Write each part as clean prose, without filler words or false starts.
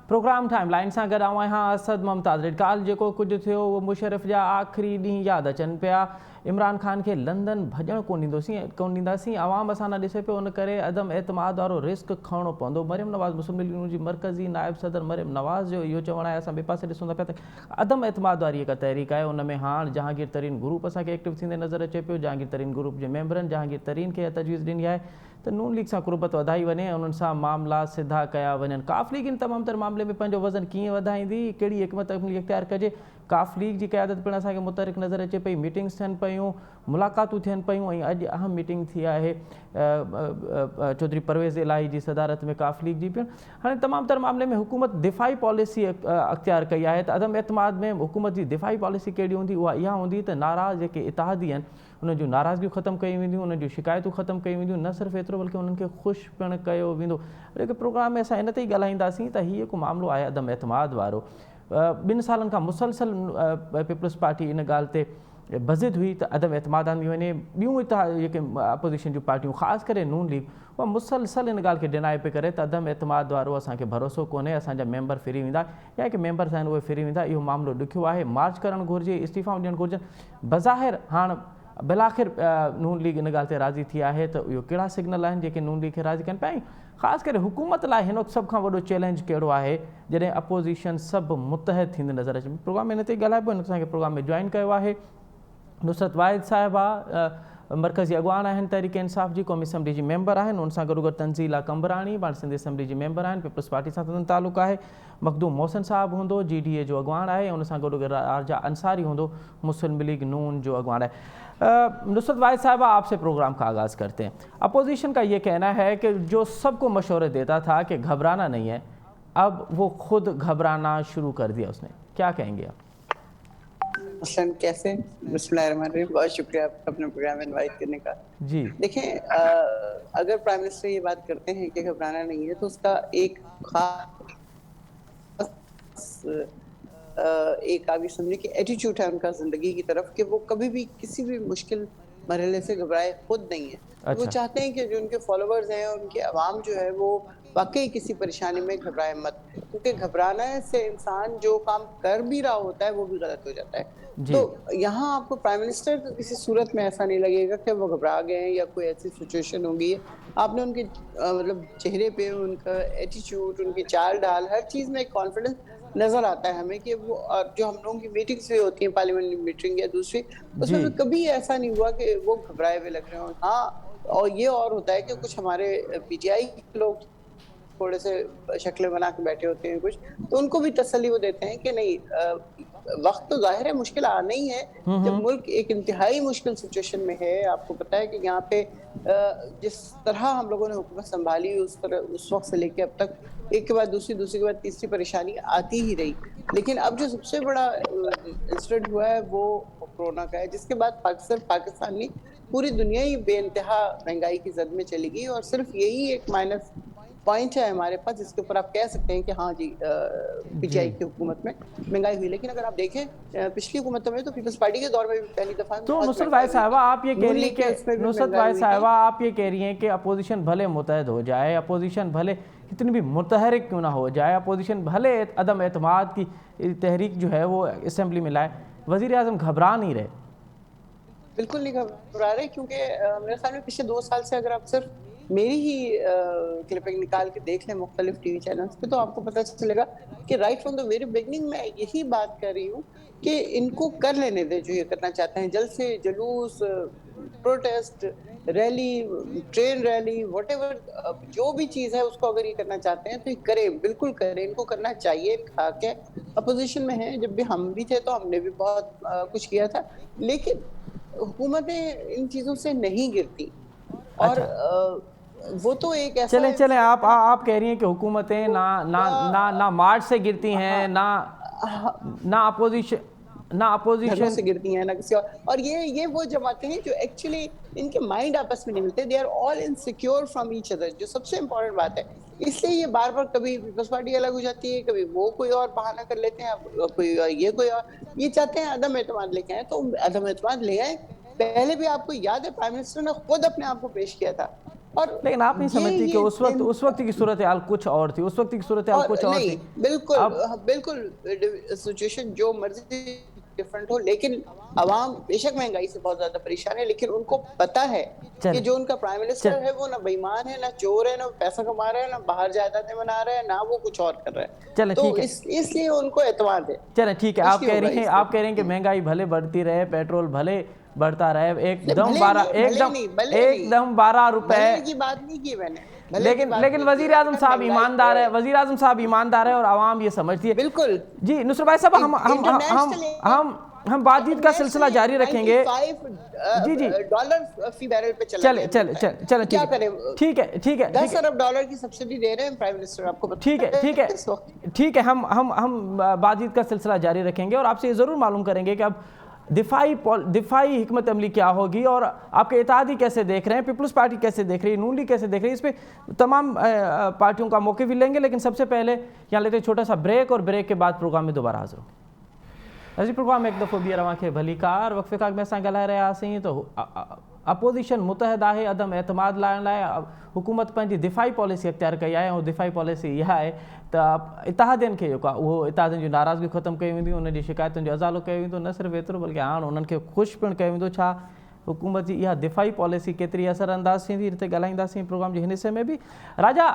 Programme time line सां गॾु आऊं आहियां असद मुमताज़। काल जेको कुझु थियो उहो मुशर्रफ जा आख़िरी ॾींहं यादि अचनि पिया। इमरान ख़ान खे लंदन भॼणु कोन ॾींदासीं, आवाम असां न ॾिसे पियो, उन करे अदम एतमाद वारो रिस्क खणणो पवंदो। मरियम नवाज़ मुस्लिम लीग नून जी मरकज़ी नायब सदर मरियम नवाज़ जो इहो चवणु आहे। असां ॿिए पासे ॾिसूं था पिया त अदम एतमाद वारी हिकु तहरीक आहे, उन में हाणे जहांगीर तरीन ग्रुप असांखे एक्टिव थींदे नज़र अचे पियो। जहांगीर तरीन ग्रुप जे मेंबरनि जहांगीर तरीन खे तजवीज़ ॾिनी आहे त नून लीग सां कुर्बत वधाई वञे ऐं उन्हनि सां मामला सिधा कया वञनि। काफ लीग इन तमामु तर मामले में पंहिंजो वज़न कीअं वधाईंदी, कहिड़ी हिकमत अमली इख़्तियार कजे। काफ लीग जी क़यादत पिणु असांखे मुतहरिक नज़र अचे पई। मीटिंग्स थियनि पियूं, मुलाक़ातूं थियनि पियूं ऐं अॼु अहम मीटिंग थी आहे चौधरी परवेज़ इलाही जी सदारत में काफ लीग जी पिणु। हाणे तमामु तर मामले में हुकूमत दिफ़ाई पॉलिसी अख़्तियार कई आहे त अदम एतमाद में हुकूमत जी दिफ़ाई पॉलिसी कहिड़ी हूंदी, उहा इहा हूंदी त नाराज़ जेके इतिहादी आहिनि उन जूं नाराज़गियूं ख़तमु कयूं वेंदियूं, उन जूं शिकायतूं ख़तमु कयूं वेंदियूं। न सिर्फ़ु एतिरो बल्कि उन्हनि खे ख़ुशि पिणु कयो वेंदो। जेके प्रोग्राम में असां इन ते ई ॻाल्हाईंदासीं त हीउ जेको मामिलो आहे अदम एतमाद वारो, 2 सालनि खां मुसलसल पीपल्स पार्टी इन ॻाल्हि ते बज़िद हुई त अदम एतमाद आंदी वञे। ॿियूं जेके अपोज़िशन जूं पार्टियूं, ख़ासि करे नून लीग, उहा मुसलसल इन ॻाल्हि खे डिनाए पई करे त अदम एतमाद वारो असांखे भरोसो कोन्हे, असांजा मेंबर फिरी वेंदा या के मेंबर्स आहिनि उहे फिरी वेंदा। इहो मामिलो ॾुखियो आहे, मार्च करणु घुरिजे, इस्तीफ़ा ॾियणु घुरिजनि। बज़ाहिर हाणे बिलाख़िर नून लीग इन ॻाल्हि ते राज़ी थी आहे त इहो कहिड़ा सिग्नल आहिनि जेके नून लीग खे राज़ी कनि पिया। ख़ासि करे हुकूमत लाइ हिन वक़्तु सभ खां वॾो चैलेंज कहिड़ो आहे जॾहिं अपोज़िशन सभु मुतहद थींदे नज़र अचे। प्रोग्राम में इन ते ॻाल्हाइबो, हिन असांखे प्रोग्राम में जॉइन कयो आहे नुसरत वाहिद साहिबा, मरकज़ी अॻवान आहिनि तहरीक इंसाफ़ जी, क़ौमी असम्बली जी मेंबर आहिनि। उन सां गॾोगॾु तंज़ीला कंबराणी पाण सिंधी असम्बली जी मेंबर आहिनि, पीपल्स पार्टी सां तदन तालुक़ु आहे। मखदूम मोहसिन साहिबु हूंदो, GDA जो अॻवान आहे, उन सां गॾोगॾु आरजा अंसारी हूंदो, मुस्लिम लीग नून जो अॻवान आहे। नुसरत वाहिद साहिबा, आपसे प्रोग्राम का आगाज़ करते हैं। अपोजिशन का ये कहना है कि जो सबको मशवरे देता था कि घबराना नहीं है, अब वो खुद घबराना शुरू कर दिया उसने, क्या कहेंगे आप? मसलन कैसे? बिस्मिल्लाहिर्रहमानिर्रहीम, बहुत शुक्रिया आपका अपने प्रोग्राम में इनवाइट करने का। जी देखें, अगर प्राइम मिनिस्टर ये बात करते हैं कि घबराना नहीं है तो उसका एक खास एक आप ये समझिए कि एटीट्यूड है उनका जिंदगी की तरफ कि वो कभी भी किसी भी मुश्किल मरहले से घबराए खुद नहीं है। वो चाहते हैं कि जो उनके फॉलोअर्स हैं, उनके अवाम जो है वो वाकई किसी परेशानी में घबराए मत, क्योंकि घबराने से इंसान जो काम कर भी रहा होता है वो भी गलत हो जाता है। तो यहाँ आपको प्राइम मिनिस्टर तो किसी सूरत में ऐसा नहीं लगेगा कि वो घबरा गए हैं या कोई ऐसी सिचुएशन होगी है। आपने उनके मतलब चेहरे पे उनका एटीट्यूड, उनकी चाल ढाल, हर चीज़ में एक कॉन्फिडेंस नजर आता है हमें कि वो जो हम लोगों की मीटिंग्स भी होती हैं, पार्लियामेंट मीटिंग या दूसरी, उसमें कभी ऐसा नहीं हुआ कि वो घबराए हुए लग रहे हो। हाँ, और ये और होता है कि कुछ हमारे PTI के लोग थोड़े से शक्लें बना के बैठे होते हैं कुछ, तो उनको भी तसल्ली वो देते हैं कि नहीं, वक्त तो जाहिर है मुश्किल आना ही है। जब मुल्क एक इंतहाई मुश्किल सिचुएशन में है, आपको पता है कि यहाँ पे जिस तरह हम लोगों ने हुकूमत संभाली, उस तरह उस वक्त से लेके अब तक एक के बाद दूसरी, दूसरी के बाद तीसरी परेशानी आती ही रही। लेकिन अब जो सबसे बड़ा इंसिडेंट हुआ है वो कोरोना का है, जिसके बाद पाकिस्तान नहीं, पूरी दुनिया ही बेइंतहा महंगाई की जद में चली गई और सिर्फ यही एक माइनस पॉइंट है हमारे पास जिसके ऊपर आप कह सकते हैं कि हाँ जी, PTI की हुकूमत में महंगाई हुई। लेकिन अगर आप देखें पिछली हुकूमतों में तो पीपल्स पार्टी के दौर में भी पहली दफा तो नुसरत वाहिद साहिबा आप ये कह रही हैं कि नुसरत वाहिद साहिबा आप ये कह रही हैं कि अपोजिशन भले मुतहद हो जाए, अपोजिशन भले कितनी भी मुतहरिक क्यों ना हो जाए, अपोजिशन भले अदम एतमाद की तहरीक जो है वो असम्बली में लाए, वज़ीर आज़म घबरा नहीं रहे। बिल्कुल नहीं घबरा रहे, क्योंकि मेरे ख्याल में पिछले 2 साल से अगर आप सिर्फ मेरी ही क्लिपिंग निकाल के देख लें मुख्तलिफ TV चैनल्स पे, तो आपको पता चलेगा कि right from the very beginning मैं यही बात कर रही हूँ कि इनको कर लेने दे जो ये करना चाहते हैं। जल्द से जुलूस, protest, rally, train rally, whatever जो भी चीज़ है उसको अगर ये करना चाहते हैं तो ये करें, बिल्कुल करें, इनको करना चाहिए। खाके अपोजिशन में है, जब भी हम भी थे तो हमने भी बहुत कुछ किया था, लेकिन हुकूमतें इन चीज़ों से नहीं गिरती। और वो तो एक ऐसा चलें आप कह रही हैं कि हुकूमतें ना मार्च से गिरती हैं, ना अपोजिशन से गिरती हैं, ना किसी और ये वो जमातें हैं जो एक्चुअली इनके माइंड आपस में नहीं मिलते। They are all insecure from each other, जो सबसे इंपॉर्टेंट बात है। इसलिए ये बार बार कभी पीपल्स पार्टी अलग हो जाती है, कभी वो कोई और बहाना कर लेते हैं, कोई ये कोई और, ये चाहते हैं अदम एतमाद लेके आए तो अदम एतमाद ले आए। पहले भी आपको याद है प्राइम मिनिस्टर ने खुद अपने आप को पेश किया था और लेकिन आप नहीं समझती कि उस वक्त की सूरत हाल कुछ और थी, उस वक्त की सूरत हाल कुछ और नहीं, थी। बिल्कुल अब बिल्कुल सिचुएशन जो मर्जी डिफरेंट हो, लेकिन अवाम बेशक महंगाई से बहुत ज्यादा परेशान है, लेकिन उनको पता है कि चले जो उनका प्राइम चल मिनिस्टर है वो ना बेईमान है, ना चोर है, ना पैसा कमा रहा है, ना बाहर जायदादें बना रहा है, ना वो कुछ और कर रहा है। चले तो ठीक है, इसलिए उनको एतमाद है। चले ठीक है। कुछ नहीं होगा इससे। आप कह रही हैं कि महंगाई भले बढ़ती रहे, पेट्रोल भले बढ़ता रहे, एकदम भले 12 नहीं, भले एकदम नहीं, भले नहीं, एकदम 12 रुपए। भले की बात नहीं की मैंने, भले की लेकिन बात लेकिन नहीं की। वजीर आजम अगर साहब महंगाई ईमानदार है, है, वजीर आजम साहब ईमानदार है और आवाम ये समझती है। बिल्कुल जी नुसरत भाई साहब, इंटरनेशनल हम बातचीत का सिलसिला जारी रखेंगे। जी जी $95 फी बैरल पे चला चले गया चले मिलता है। चले चले तो क्या करें? ठीक है ठीक है 10 अरब डॉलर की सब्सिडी दे रहे हैं प्राइम मिनिस्टर, आपको पता ठीक है ठीक है है इस वक्त। ठीक है। हम बातचीत का सिलसिला जारी रखेंगे और आपसे ये ज़रूर मालूम करेंगे कि अब दिफाई हिकमत अमली क्या होगी और आपके इत्तेहादी कैसे देख रहे हैं, पीपल्स पार्टी कैसे देख रही है, नून लीग कैसे देख रही है। इस पर तमाम पार्टियों का मौके भी लेंगे, लेकिन सबसे पहले यहाँ लेते छोटा सा ब्रेक और ब्रेक के बाद प्रोग्राम में दोबारा हाजिर होंगे। अजी प्रोग्राम एक दफ़ो ॿीहर अव्हांखे भली कार वक़्फ़े खां में असां ॻाल्हाए रहियासीं तो अपोज़िशन मुतहद आहे अदम एतमाद लाइण लाइ हुकूमत पंहिंजी दिफ़ाई पॉलिसी अख़्तियार कई आहे ऐं दिफ़ाई पॉलिसी इहा आहे त इत्तेहादियुनि खे जेको आहे उहो इत्तेहादियुनि जूं नाराज़गियूं ख़तमु कयूं वेंदियूं, उन जी शिकायतुनि जो अज़ालो कयो वेंदो। न सिर्फ़ु एतिरो बल्कि हाणे उन्हनि खे ख़ुशि पिणु कयो वेंदो। छा हुकूमत जी इहा दिफ़ाई पॉलिसी केतिरी असरअंदाज़ थींदी, हिते ॻाल्हाईंदासीं प्रोग्राम जे हिन हिसे में बि। राजा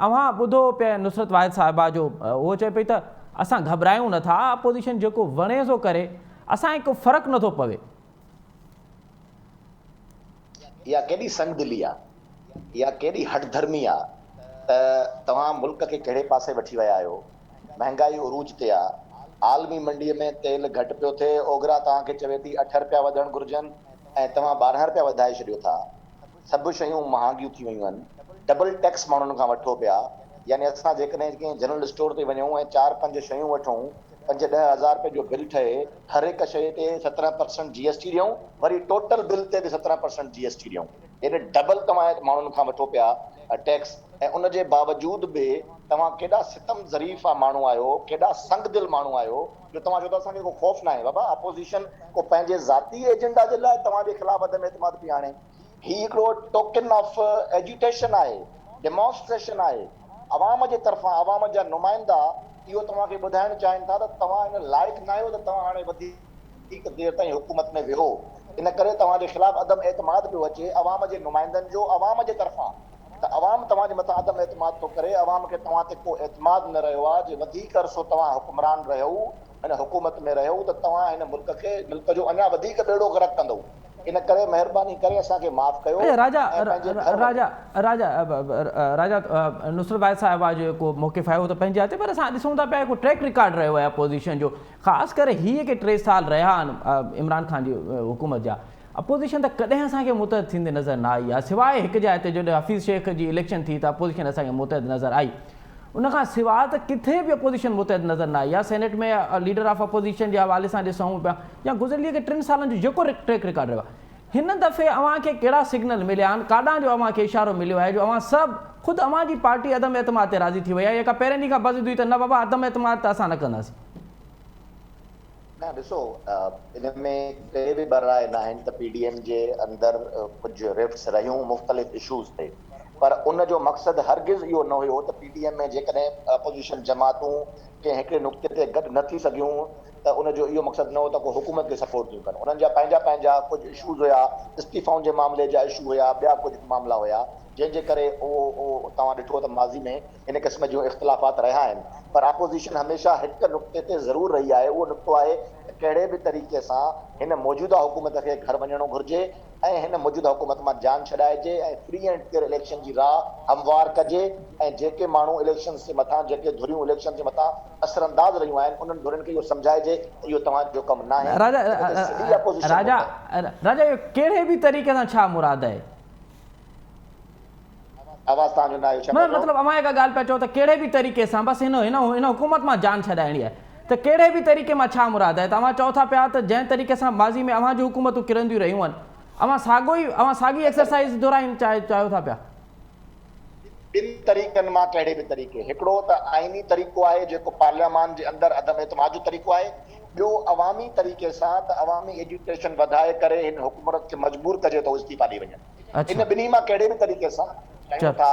अव्हां ॿुधो पिया नुसरत वाहिद साहिबा जो, उहो चए पई त असां घबरायूं नथा, अपोज़िशन जेको वणे थो करे, असांखे को फ़र्क़ु नथो पवे। इहा केॾी संगदिली आहे, इहा केॾी हठधर्मी आहे त तव्हां मुल्क खे कहिड़े पासे वठी विया आहियो। महांगाई उरूज ते आहे, आलमी मंडीअ में तेल घटि पियो थिए, ओघरा तव्हांखे चवे थी 8 रुपया वधणु घुरिजनि ऐं तव्हां 12 रुपया वधाए छॾियो था। सभु शयूं महांगियूं थी वियूं आहिनि, डबल टैक्स माण्हुनि खां वठो पिया। यानी असां जेकॾहिं कंहिं जनरल स्टोर ते वञूं ऐं 4-5 शयूं वठूं, 5-10 हज़ार रुपए जो बिल ठहे, हर हिकु शइ ते 17% GST ॾियूं, वरी टोटल बिल ते बि 17% GST ॾियूं। एॾे डबल तव्हां माण्हुनि खां वठो पिया टैक्स। ऐं उन जे बावजूद बि तव्हां केॾा सितम ज़रीफ़ा माण्हू आहियो, केॾा संगदिल माण्हू आहियो जो तव्हां चओ था असांखे को ख़ौफ़ न आहे। बाबा अपोज़िशन को पंहिंजे ज़ाती एजेंडा जे लाइ तव्हांजे ख़िलाफ़ अदम एतमाद पई आणे। ही हिकिड़ो टोकन ऑफ एजुटेशन आहे, डेमोन्स्ट्रेशन आहे अवाम जे तरफ़ां। अवाम जा नुमाइंदा इहो तव्हांखे ॿुधाइणु चाहिनि था त तव्हां हिन लाइक़ु न आहियो त तव्हां हाणे वधीक देरि ताईं हुकूमत में वेहो। इन करे तव्हांजे ख़िलाफ़ अदम एतमाद पियो अचे अवाम जे नुमाइंदनि जो, अवाम जे तरफ़ां। त अवाम तव्हांजे मथां अदम एतमाद थो करे, अवाम खे तव्हां ते को एतमाद न रहियो आहे। जे वधीक अरसो तव्हां हुकुमरान रहियो, हिन हुकूमत में रहियो, त तव्हां हिन मुल्क जो अञा वधीक बेड़ो ग़रक़ कंदो। इन करे महिरबानी करे असांखे माफ़ कयो। राजा नुसरत वाहिद साहिबा जो जेको मौक़िफ़ आहे उहो त पंहिंजे हथ, पर असां ॾिसूं था पिया हिकु ट्रैक रिकॉर्ड रहियो आहे अपोज़िशन जो, ख़ासि करे हीअ के 3 साल रहिया आहिनि इमरान ख़ान जी हुकूमत जा। अपोज़िशन त कॾहिं असांखे मुतहद थींदे नज़र न आई आहे, सवाइ हिकु जाइ ते जॾहिं हफ़ीज़ शेख जी इलेक्शन थी त अपोज़िशन असांखे मुतहद नज़र आई। उनखां सवाइ त किथे बि अपोज़िशन मुतहद नज़र न आई आहे। सेनेट में लीडर ऑफ अपोज़िशन जे हवाले सां ॾिसूं पिया या गुज़िरियल के 3 सालनि जो जेको ट्रैक रिकॉर्ड रहियो आहे, हिन दफ़े अव्हांखे कहिड़ा सिग्नल मिलिया आहिनि, काॾां जो अव्हांखे इशारो मिलियो आहे जो अव्हां सभु ख़ुदि अव्हां जी पार्टी अदम एतमाद ते राज़ी थी वई आहे, जेका पहिरें ॾींहं खां बज़द हुई त न बाबा अदम एतमाद त असां न कंदासीं? न ॾिसो, इन में के बि बराए न आहिनि त PDM जे अंदरि कुझु रिफ्ट्स रहियूं मुख़्तलिफ़ इशूज़ ते, पर उन जो मक़सदु हरगिज़ इहो न हुयो त PDM में जेकॾहिं अपोज़िशन जमातूं कंहिं हिकिड़े नुक़्ते ते गॾु नथी सघियूं त उनजो इहो मक़सदु न हो त को हुकूमत खे सपोर्ट थियूं कनि। उन्हनि जा पंहिंजा कुझु इशूज़ हुया, इस्तीफ़ाउनि जे मामले जा इशू हुया, ॿिया कुझु मामला हुया, जंहिंजे करे उहो तव्हां ॾिठो त माज़ी में इन क़िस्म जूं इख़्तिलाफ़ात रहिया आहिनि। पर अपोज़िशन हमेशह हिकु नुक़्ते ते ज़रूरु रही आहे, उहो नुक़्तो आहे त कहिड़े बि तरीक़े सां हिन मौजूदा हुकूमत खे घर वञणो घुरिजे ऐं हिन मौजूदा हुकूमत मां जान छॾाइजे ऐं फ्री एंड फेयर इलेक्शन जी राह हमवार कजे। ऐं जेके माण्हू इलेक्शन जे मथां, जेके धुरियूं इलेक्शन जे मथां असरअंदाज़ रहियूं आहिनि, उन्हनि धुरियुनि खे इहो सम्झाइजे त इहो तव्हांजो कमु न आहे। राजा इहो कहिड़े बि तरीक़े सां छा मुराद आहे? आवाज़ तव्हांजो न आयो। मतिलबु अव्हां हिकु ॻाल्हि पिया चओ त कहिड़े बि तरीक़े सां, बसि हिन हुकूमत मां जान छॾाइणी आहे, त कहिड़े बि तरीक़े मां छा मुराद आहे? तव्हां चओ था पिया त जंहिं तरीक़े सां माज़ी में अव्हां जूं हुकूमतूं किरंदियूं रहियूं आहिनि, अव्हां साॻी एक्सरसाइज़ दोहराइण चाहियो था पिया? ॿिनि तरीक़नि मां कहिड़े बि तरीक़े, हिकिड़ो त आइनी तरीक़ो आहे जेको पार्लियामान जे अंदरि अदम एतमाद जो तरीक़ो आहे, ॿियो अवामी तरीक़े सां त अवामी एजुकेशन वधाए करे हिन हुकूमत खे मजबूर कजे त इस्तीफ़ा ॾेई वञनि। इन ॿिन्ही मां कहिड़े बि तरीक़े सां चाहियूं था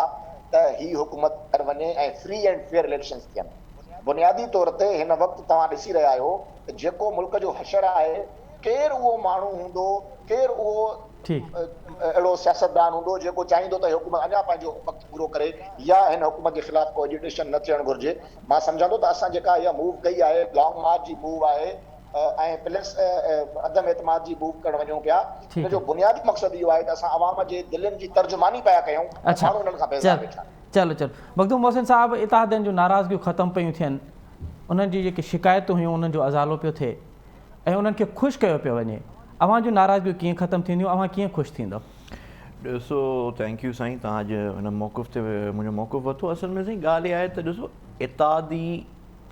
त ही हुकूमत कर वञे ऐं फ्री एंड फेयर इलेक्शन्स थियनि। बुनियादी तौर ते हिन वक़्तु तव्हां ॾिसी रहिया आहियो त जेको मुल्क जो हशर आहे, केरु उहो माण्हू हूंदो, केरु उहो अहिड़ो सियासतदान हूंदो जेको चाहींदो त हुकूमत अञा पंहिंजो वक़्तु पूरो करे या हिन हुकूमत जे ख़िलाफ़ को एजिटेशन न थियणु घुरिजे। मां सम्झां थो त असां जेका इहा मूव कई आहे, लॉन्ग मार्च जी मूव आहे ऐं प्लस अदम एतमाद जी मूव करणु वञूं पिया, हिन जो बुनियादी मक़सदु इहो आहे त असां अवाम जे दिलनि जी तर्जुमानी पिया कयूं, माण्हू उन्हनि खां बेज़ार वेठा। चलो मखदूम मोहसिन साहब, इत्तेहादनि जूं नाराज़गियूं ख़तमु पियूं थियनि, उन्हनि जी जेके शिकायतूं हुयूं उन्हनि जो अज़ालो पियो थिए ऐं उन्हनि खे ख़ुशि कयो पियो वञे, अवां जूं नाराज़गियूं कीअं ख़तमु थींदियूं, अवां कीअं ख़ुशि थींदो? ॾिसो, थैंक यू साईं, तव्हां अॼु हिन मौक़िफ़ ते मुंहिंजो मौक़िफ़ वरितो। असल में साईं ॻाल्हि इहा आहे त ॾिसो, इत्तेहादी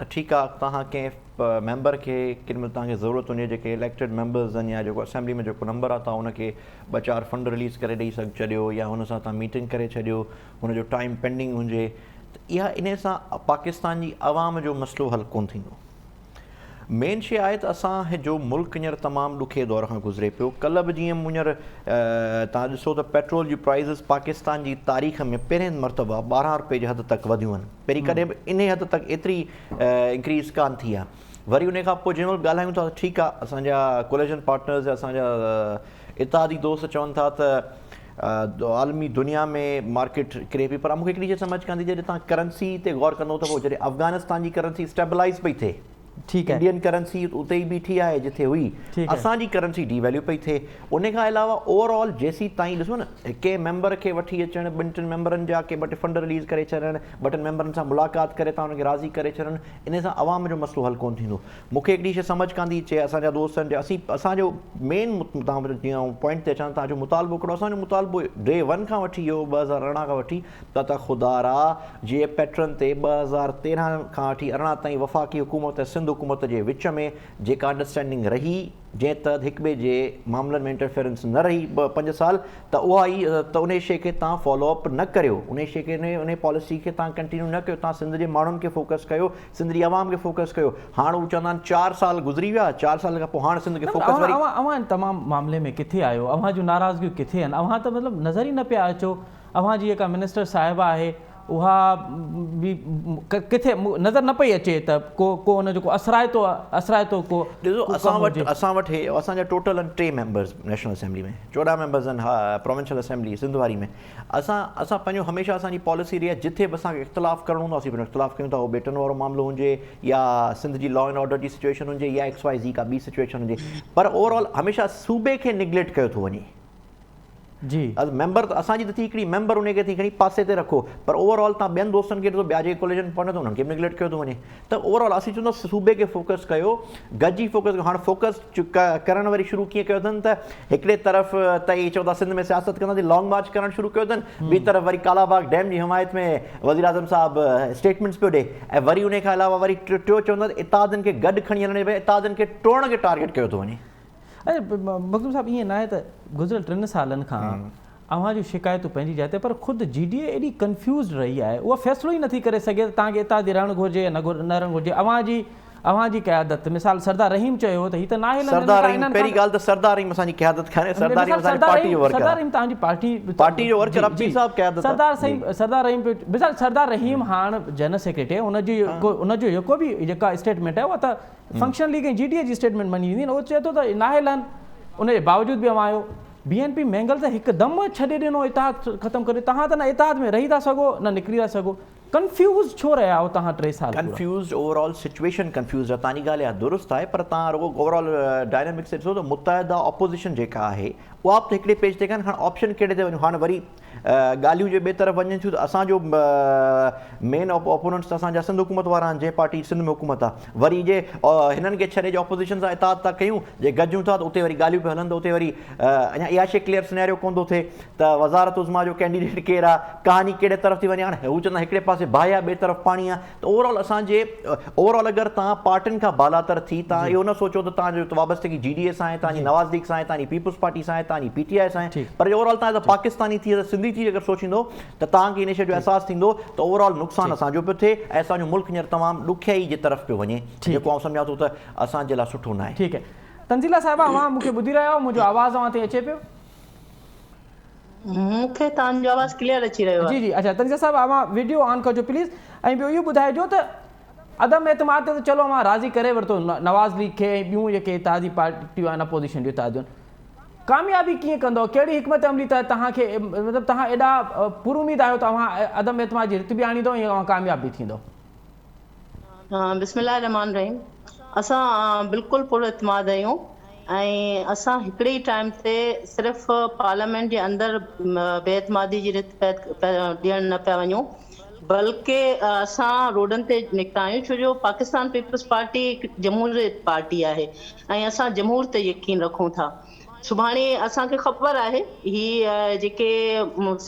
त ठीकु आहे, तव्हां कंहिं मेंबर खे केॾी महिल तव्हांखे ज़रूरत हुजे, जेके इलेक्टेड मेंबर्स आहिनि या जेको असेंबली में जेको नंबर आहे, तव्हां हुनखे 2-4 फंड रिलीज़ करे ॾेई छॾियो या हुन सां तव्हां मीटिंग करे छॾियो, हुनजो टाइम पेंडिंग हुजे, त इहा इन सां पाकिस्तान जी आवाम जो मसइलो हल कोन थींदो। मेन शइ आहे त असां जो मुल्क हींअर तमामु ॾुखे दौर खां गुज़रे पियो। कल्ह बि जीअं हींअर तव्हां ॾिसो त पेट्रोल जी प्राइज़िस पाकिस्तान जी तारीख़ में पहिरें मरतबा 12 रुपए जे हद तक वधियूं आहिनि। पहिरीं कॾहिं बि इन हद तक एतिरी इंक्रीज़ कान थी आहे। वरी उन खां पोइ जंहिं महिल ॻाल्हायूं था त ठीकु आहे, असांजा कोलिजन पार्टनर्स, असांजा इत्तेहादी दोस्त चवनि था त आलमी दुनिया में मार्केट किरे पई, पर मूंखे हिकिड़ी शइ सम्झ कान थी, जॾहिं तव्हां करंसी ते गौर कंदो त पोइ जॾहिं अफ़गानिस्तान जी करंसी स्टेबलाइज़ पई थिए, ठीकु आहे, इंडियन करंसी उते ई बीठी आहे जिथे हुई, असांजी करंसी डिवैल्यू पई थिए। उन खां अलावा ओवरऑल जेसीं ताईं ॾिसो न, कंहिं मेंबर खे वठी अचणु, 2-3 मेंबरनि जा के 2 फंड रिलीज़ करे छॾणु, 2 मेंबरनि सां मुलाक़ात करे तव्हां हुनखे राज़ी करे छॾणु, इन सां अवाम जो मसइलो हल कोन थींदो। मूंखे हिकिड़ी शइ सम्झ कान थी अचे, असांजा दोस्तनि जो असांजो मेन, तव्हां जीअं पॉइंट ते अचां, तव्हांजो मुतालबो हिकिड़ो, असांजो मुतालबो डे 1 खां वठी इहो 2018 खां वठी त ख़ुदारा जे पैटर्न ते 2013 खां वठी 18 ताईं वफ़ाक़ी हुकूमत ऐं सिंध हुकूमत जे विच में जेका अंडरस्टैंडिंग रही, जंहिं तहत हिक ॿिए जे मामलनि में इंटरफेरेंस न रही 5 साल, त उहा ई त उन शइ खे तव्हां फॉलोअप न करियो, उन शइ खे उन पॉलिसी खे तव्हां कंटिन्यू न कयो, तव्हां सिंध जे माण्हुनि खे फोकस कयो, सिंध जी आवाम खे फोकस कयो। हाणे उहे चवंदा आहिनि 4 साल गुज़री विया, 4 साल खां पोइ हाणे सिंध खे फोकस वरी। अवां तमामु मामले में किथे आहियो, अवां जूं नाराज़गियूं किथे आहिनि, अवां त मतिलबु नज़र ई न पिया अचो। अवां जी जेका मिनिस्टर साहिबा आहे उहा बि किथे नज़र न पई अचे त को हुनजो को असराए थो को। ॾिसो, असां वटि असांजा टोटल आहिनि 3 मेंबर्स नेशनल असेंबली में, 14 मेंबर्स आहिनि प्रोविंशियल असेंबली सिंध वारी में। असां पंहिंजो हमेशह असांजी पॉलिसी रही आहे, जिथे बि असांखे इख़्तिलाफ़ु करणो हूंदो असीं पंहिंजो इख़्तिलाफ़ु कयूं था, उहो बेटनि वारो मामिलो हुजे या सिंध जी लॉ एंड ऑर्डर जी सिचुएशन हुजे या XYZ का ॿी सिचुएशन हुजे, पर ओवरऑल हमेशह सूबे खे निगलेक्ट कयो थो वञे। जी मेंबर असांजी त थी हिकिड़ी मेंबर उनखे थी खणी पासे ते रखो, पर ओवरऑल तव्हां ॿियनि दोस्तनि खे ॾिसो, ॿिया जेके कॉलेजनि पढ़नि था उन्हनि खे निगलेक्ट कयो थो वञे। त ओवरऑल असीं चवंदो सूबे खे फोकस कयो, गॾिजी फोकस कयो। हाणे फोकस करणु वरी शुरू कीअं कयो अथनि त हिकिड़े तरफ़ त इहे चवंदा सिंध में सियासत कंदासीं, लॉन्ग मार्च करणु शुरू कयो अथनि, ॿी तरफ़ वरी कालाबाग डैम जी हिमायत में वज़ीर आज़म साहिबु स्टेटमेंट्स पियो ॾे, ऐं वरी उन खां अलावा वरी टियों चवंदा इत्तेहादनि खे गॾु खणी हलण जे बजाए इत्तेहादनि खे टोड़ण खे टारगेट कयो थो वञे। अरे मखदूम साहिबु, ईअं न आहे त गुज़िरियल 3 सालनि खां अवां जूं शिकायतूं पंहिंजी जाइ ते, पर ख़ुदि GDA एॾी कंफ्यूज़ रही आहे, उहा फ़ैसिलो ई नथी करे सघे त तव्हांखे इत्तेहादी रहणु घुरिजे या न रहणु घुरिजे। अवां जी क़यादत, मिसाल सरदार रहीम चयो त हीअ त न आहे। सरदार रहीम पहिरीं ॻाल्हि त सरदार रहीम असांजी क़यादत कान्हे, सरदार रहीम असांजी पार्टी जो वर्कर आहे। सरदार रहीम तव्हांजी पार्टी जो वर्कर आहे, साहब क़यादत सरदार रहीम मिसाल सरदार रहीम हाणे जनरल सेक्रेटरी, उनजो जेको बि जेका स्टेटमेंट आहे उहा त फंक्शन लीग ऐं GDA जी स्टेटमेंट मञी वेंदी, उहो चए थो त न आहे लन, उनजे बावजूद बि अवां आयो। BNP मैंगल त हिकदमि छॾे ॾिनो इत्तेहाद ख़तमु करे, तव्हां त न इत्तेहाद में रही था सघो न निकिरी था सघो, कंफ्यूज़ छो रहिया आहियो तव्हां 3 साल? कंफ्यूज़ ओवरऑल सिचुएशन कंफ्यूज़ आहे, तव्हांजी ॻाल्हि आहे दुरुस्त आहे, पर तव्हां रुगो ओवरऑल डायनामिक्स ॾिसो त मुतहदा ऑपोज़िशन जेका आहे उहा बि त हिकिड़े पेज ते कान। हाणे ऑप्शन कहिड़े ते वञूं, हाणे वरी ॻाल्हियूं जे ॿिए तरफ़ वञनि थियूं त असांजो मेन ओपोनेंट्स त असांजा सिंध हुकूमत वारा आहिनि, जंहिं पार्टी सिंध में हुकूमत आहे, वरी जे हिननि खे छॾे जे ऑपोज़िशन सां इत्तेहाद था कयूं, जे गॾिजूं था त उते वरी ॻाल्हियूं पियूं हलनि, त उते वरी अञा इहा शइ क्लियर सिनेरियो कोन थो थिए त वज़ारत उज़्मा जो कैंडिडेट केरु आहे, कहानी कहिड़े तरफ़ थी वञे। हाणे हू चवंदा हिकिड़े पासे बाहि आहे, ॿिए तरफ़ पाणी आहे, त ओवरऑल ओवरऑल अगरि तव्हां पार्टियुनि खां बालातर थी, तव्हां इहो न सोचो त तव्हांजो वाबस्तगी GDA सां आहे, तव्हांजी नवाज़ लीग सां आहे, तव्हांजी पीपुल्स पार्टी सां आहे, तव्हांजी PTI सां आहे, पर ओवरऑल तव्हां पाकिस्तानी थी सिंधी थी अगरि सोचींदो त तव्हांखे इन शइ जो अहसासु थींदो त ओवरऑल नुक़सानु असांजो पियो थिए ऐं असांजो मुल्क हींअर तमामु ॾुखियाई जे तरफ़ पियो वञे, जेको आउं सम्झां थो त असांजे लाइ सुठो न आहे। ठीकु आहे, तंज़ीला साहिबा, अवां मूंखे ॿुधी रहिया आहियो, मुंहिंजो आवाज़ु अवां ते अचे पियो? मूंखे तव्हांजो आवाज़ क्लियर अची रहियो आहे। जी जी अच्छा तनिषा साहब अवां वीडियो ऑन कजो प्लीज़ ऐं ॿियो इहो ॿुधाइजो त अदम एतमाद ते चलो अवां राज़ी करे वरितो नवाज़ लीग खे ऐं ॿियूं जेके इत्तेहादी पार्टियूं आहिनि अपोज़िशन जूं इत्तेहादियूं कामयाबी कीअं कंदो कहिड़ी हिकमत अमली त तव्हांखे मतिलबु तव्हां एॾा पुरुमीद आहियो त अवां अदम एतमाद जी रित बि आणींदो ऐं अवां कामयाब बि थींदो? बिस्मिल्लाह रहमान रहीम। असां बिल्कुलु पुर एतमाद आहियूं ऐं असां हिकिड़े ई टाइम ते सिर्फ़ु पार्लियामेंट जे अंदरि बेएतमादी जी रित ॾियणु न पिया वञूं बल्कि असां रोडनि ते निकिता आहियूं छो जो पाकिस्तान पीपल्स पार्टी हिकु जमहूरियत पार्टी आहे ऐं असां जमहूर ते यकीन रखूं था। सुभाणे असांखे ख़बर आहे ही जेके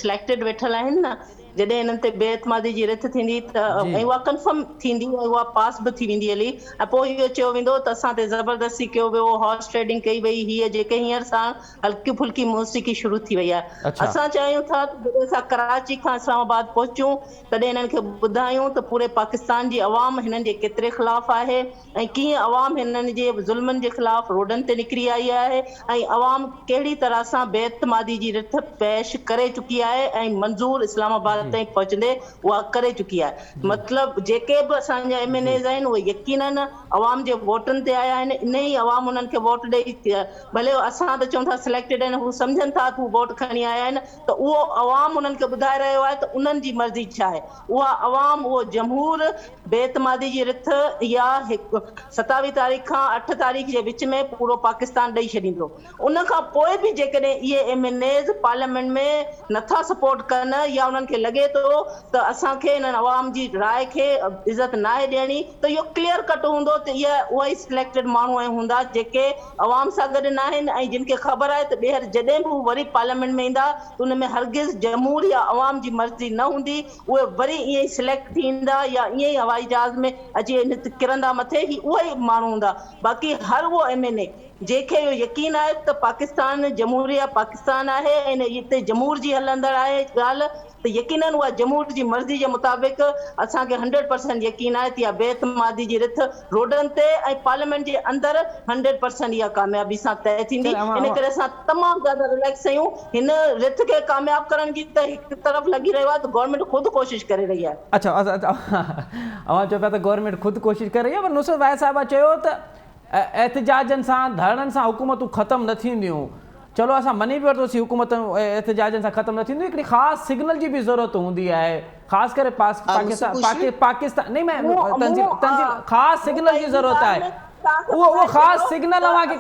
सिलेक्टेड वेठल आहिनि न जॾहिं हिननि ते बेएतमादी जी रिथ थींदी त ऐं उहा कंफर्म थींदी ऐं उहा पास बि थी वेंदी हली ऐं पोइ इहो चयो वेंदो त असां ते ज़बरदस्ती कयो वियो हॉर्स ट्रेडिंग कई वई हीअ जेके हींअर सां हल्की फुल्की मौसीक़ी शुरू थी वई आहे। असां चाहियूं था जॾहिं असां कराची खां इस्लामाबाद पहुचूं तॾहिं हिननि खे ॿुधायूं त पूरे पाकिस्तान जी अवाम हिननि जे केतिरे ख़िलाफ़ आहे ऐं कीअं अवाम हिननि जे ज़ुल्मनि जे ख़िलाफ़ रोडनि ते निकिरी आई आहे ऐं अवाम कहिड़ी तरह सां बेएतमादी जी रिथ पेश करे चुकी आहे ऐं मंज़ूर इस्लामाबाद ताईं पहुचंदे उहा करे चुकी आहे। मतिलबु जेके बि असांजा MNAs आहिनि उहे यकीनन अवाम जे वोटनि ते आया आहिनि इन ई अवाम उन्हनि खे वोट ॾेई भले असां त चऊं था सिलेक्टेड आहिनि हू सम्झनि था त हू वोट खणी आया आहिनि त उहो अवाम उन्हनि खे ॿुधाए रहियो आहे त उन्हनि जी मर्ज़ी छा आहे। उहा अवाम उहो जमहूर बेएतमादी जी रिथ इहा 27 तारीख़ खां 8 तारीख़ जे विच में पूरो पाकिस्तान ॾेई छॾींदो। उन खां पोइ बि जेकॾहिं इहे MNAs पार्लियामेंट में नथा सपोर्ट कनि या उन्हनि खे लॻे थो त असांखे हिननि अवाम जी राय खे इज़त नाहे ॾियणी त इहो क्लियर कट हूंदो त इहा उहा ई सिलेक्टेड माण्हू हूंदा जेके अवाम सां गॾु न आहिनि ऐं जिन खे ख़बर आहे त ॿीहर जॾहिं बि वरी पार्लियामेंट में ईंदा त उन में हरगिज़ जमहूर या अवाम जी मर्ज़ी न हूंदी उहे वरी ईअं ई सिलेक्ट थींदा या ईअं ई हवाई जहाज़ में अची किरंदा मथे ही उहे ई माण्हू हूंदा। बाक़ी हर उहो MNA जंहिंखे इहो यकीन आहे त पाकिस्तान जमहूरिया पाकिस्तान आहे ऐं हिते जमहूर जी हलंदड़ आहे ॻाल्हि त यकीनन उहा जमहूर जी मर्ज़ी जे मुताबिक़ असांखे 100% यकीन आहे त इहा बेएतमादी जी रिथ रोडनि ते ऐं पार्लियामेंट जे अंदरि 100% इहा कामयाबी सां तय थींदी। इन करे असां तमामु ज़्यादा रिलैक्स आहियूं। हिन रिथ खे कामयाब करण जी त हिकु तरफ़ लॻी रहियो आहे त गवर्नमेंट ख़ुदि कोशिशि करे रही आहे। अच्छा अवां चओ पिया त गवर्नमेंट ख़ुदि कोशिशि करे रही आहे पर नुसरत वाहिद साहिबा चयो त एहतिजाजनि सां धरणनि सां हुकूमतूं ख़तमु न थींदियूं। चलो असां मनी बि वरितोसीं हुकूमत एहतिजाजनि सां ख़तमु न थींदियूं हिकिड़ी ख़ासि सिग्नल जी बि ज़रूरत हूंदी आहे ख़ासि करे पाकिस्तान नहीं मैं तंज़ील ख़ासि सिग्नल जी ज़रूरत आहे वो ख़ासि सिग्नल अवांखे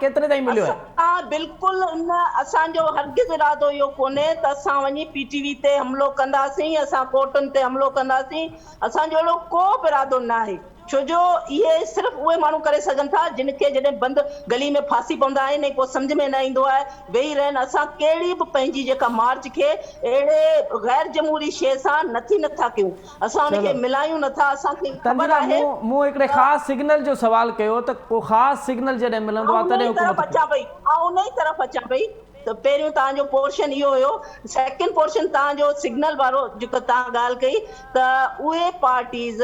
केतिरे ताईं मिलियो आहे? बिल्कुलु न असांजो हरगिज़ इरादो इहो कोन्हे त असां वञी PTV ते हमिलो कंदासीं असां कोर्टुनि ते हमिलो कंदासीं असांजो अहिड़ो को बि इरादो न आहे छो जो इहे सिर्फ़ु उहे माण्हू करे सघनि था जिन खे जॾहिं बंदि गली में फासी पवंदा आहिनि ऐं पोइ सम्झ में न ईंदो आहे वेही रहनि। असां कहिड़ी बि पंहिंजी जेका मार्च खे अहिड़े गैर जमहूरी शइ सां नथा कयूं असां उनखे मिलायूं नथा। असांखे ख़बर आहे मूं हिकिड़े ख़ासि सिग्नल जो सुवाल कयो त को ख़ासि सिग्नल जॾहिं मिलंदो आहे तॾहिं हुकूमत अचां पई उन ई तरफ़ अचां पई त पहिरियों तव्हांजो पोर्शन इहो हुयो सेकेंड पोर्शन तव्हांजो सिग्नल वारो जेको तव्हां ॻाल्हि कई त उहे पार्टीज़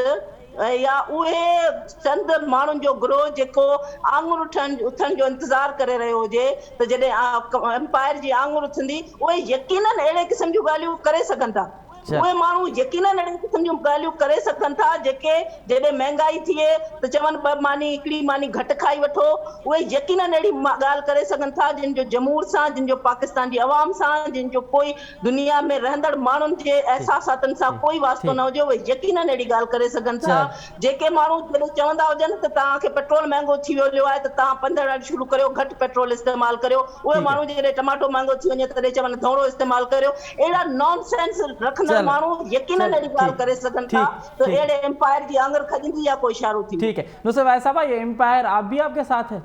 या उहे चंद माण्हुनि जो गिरोह जेको आङुर उथण जो इंतज़ारु करे रहियो हुजे त जॾहिं एम्पायर जी आङुर उथंदी उहे यकीनन अहिड़े क़िस्म जूं ॻाल्हियूं करे सघनि था। उहे माण्हू यकीनन अहिड़े क़िस्म जूं ॻाल्हियूं करे सघनि था जेके जॾहिं महांगाई थिए त चवनि ॿ मानी हिकिड़ी मानी घटि खाई वठो उहे यकीनन अहिड़ी ॻाल्हि करे सघनि था जिन जो जमहूर सां जिन जो पाकिस्तान जी अवाम सां जिन जो कोई दुनिया में रहंदड़ माण्हुनि जे एहसासनि सां कोई वास्तो न हुजे उहे यकीनन अहिड़ी ॻाल्हि करे सघनि था। जेके माण्हू जॾहिं चवंदा हुजनि त तव्हांखे पेट्रोल महांगो थी वियो आहे त तव्हां पंधि शुरू करियो घटि पेट्रोल इस्तेमालु करियो उहे माण्हू जॾहिं टमाटो महांगो थी वञे तॾहिं चवनि थोरो इस्तेमालु करियो अहिड़ा नॉन सेंस रखंदा माण्हू यकीनन अहिड़ी ॻाल्हि करे सघनि था तो अहिड़े एम्पायर की आंगर खजंदी या कोई इशारो थी। ठीक है नुसरत वाहिद साहब ये एम्पायर आप भी आपके साथ है?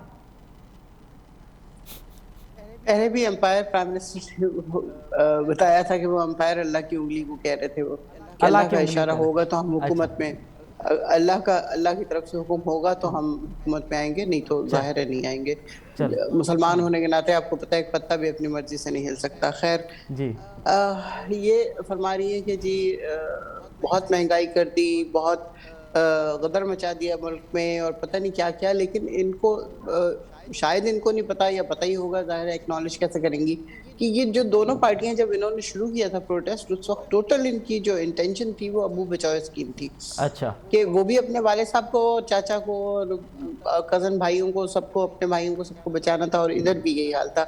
पहले भी एम्पायर प्राइम मिनिस्टर ने बताया था कि वो एम्पायर अल्लाह की उंगली को कह रहे थे वो अल्लाह का इशारा होगा तो हम हुकूमत में अल्लाह की तरफ से हुक्म होगा तो हम हुकूमत में आएंगे नहीं तो जाहिर है नहीं आएंगे। मुसलमान होने के नाते आपको पता है एक पत्ता भी अपनी मर्जी से नहीं हिल सकता। खैर जी ये फरमा रही है कि जी बहुत महंगाई कर दी बहुत गदर मचा दिया मुल्क में और पता नहीं क्या क्या, लेकिन इनको शायद इनको नहीं पता या पता ही होगा, ज़ाहिर है एक्नॉलेज कैसे करेंगी कि ये जो दोनों पार्टियां जब इन्होंने शुरू किया था प्रोटेस्ट, उस वक्त टोटल इनकी जो इंटेंशन थी वो अबू बचाओ स्कीम थी। अच्छा, कि वो भी अपने वाले साहब को, चाचा को, कजन भाइयों को, सबको, अपने भाइयों को सबको बचाना था। और इधर भी यही हाल था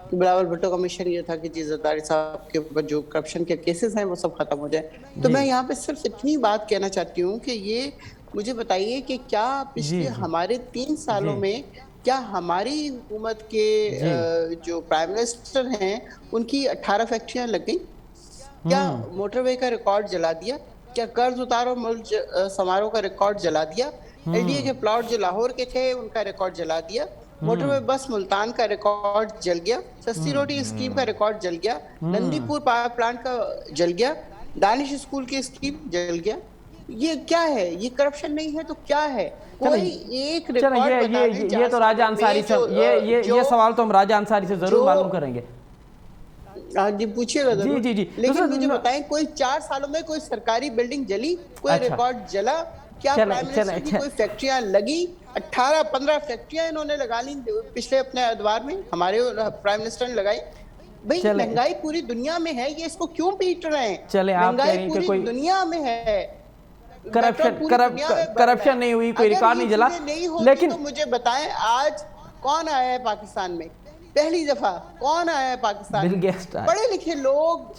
कि बिलावल भुट्टो का मिशन ये था कि जी जरदारी साहब के ऊपर जो करप्शन के केसेस हैं वो सब खत्म हो जाए। तो मैं यहाँ पे सिर्फ इतनी बात कहना चाहती हूँ कि ये मुझे बताइए कि क्या पिछले हमारे 3 सालों में क्या हमारी हुकूमत के जो प्राइम मिनिस्टर हैं उनकी 18 फैक्ट्रियां लग गई? क्या मोटरवे का रिकॉर्ड जला दिया? क्या कर्ज उतारो मुल्क समारोह का रिकॉर्ड जला दिया? एलडीए के प्लॉट जो लाहौर के थे उनका रिकॉर्ड जला दिया? मोटरवे बस मुल्तान का रिकॉर्ड जल गया? सस्ती रोटी स्कीम का रिकॉर्ड जल गया? नंदीपुर पावर प्लांट का जल गया? दानिश स्कूल की स्कीम जल गया? ये क्या है? ये करप्शन नहीं है तो क्या है? कोई एक रिकॉर्ड ये तो राजा अंसारी से ये सवाल तो हम राजा अंसारी से जरूर मालूम करेंगे। हाँ जी, पूछिएगा जरूर। जी। लेकिन मुझे बताएं, कोई 4 सालों में कोई सरकारी बिल्डिंग जली? कोई रिकॉर्ड जला? क्या प्राइम मिनिस्टर की कोई फैक्ट्रियां लगी? 18-15 फैक्ट्रियां इन्होंने लगा ली पिछले अपने अदवार में, हमारे प्राइम मिनिस्टर ने लगाई। भाई महंगाई पूरी दुनिया में है, ये इसको क्यों पीट रहे हैं? महंगाई पूरी दुनिया में है, करप्शन नहीं हुई, कोई रिकॉर्ड नहीं जला। लेकिन तो मुझे बताएं, आज कौन आया है पाकिस्तान में? पहली दफा कौन आया है पाकिस्तान में? पढ़े लिखे लोग,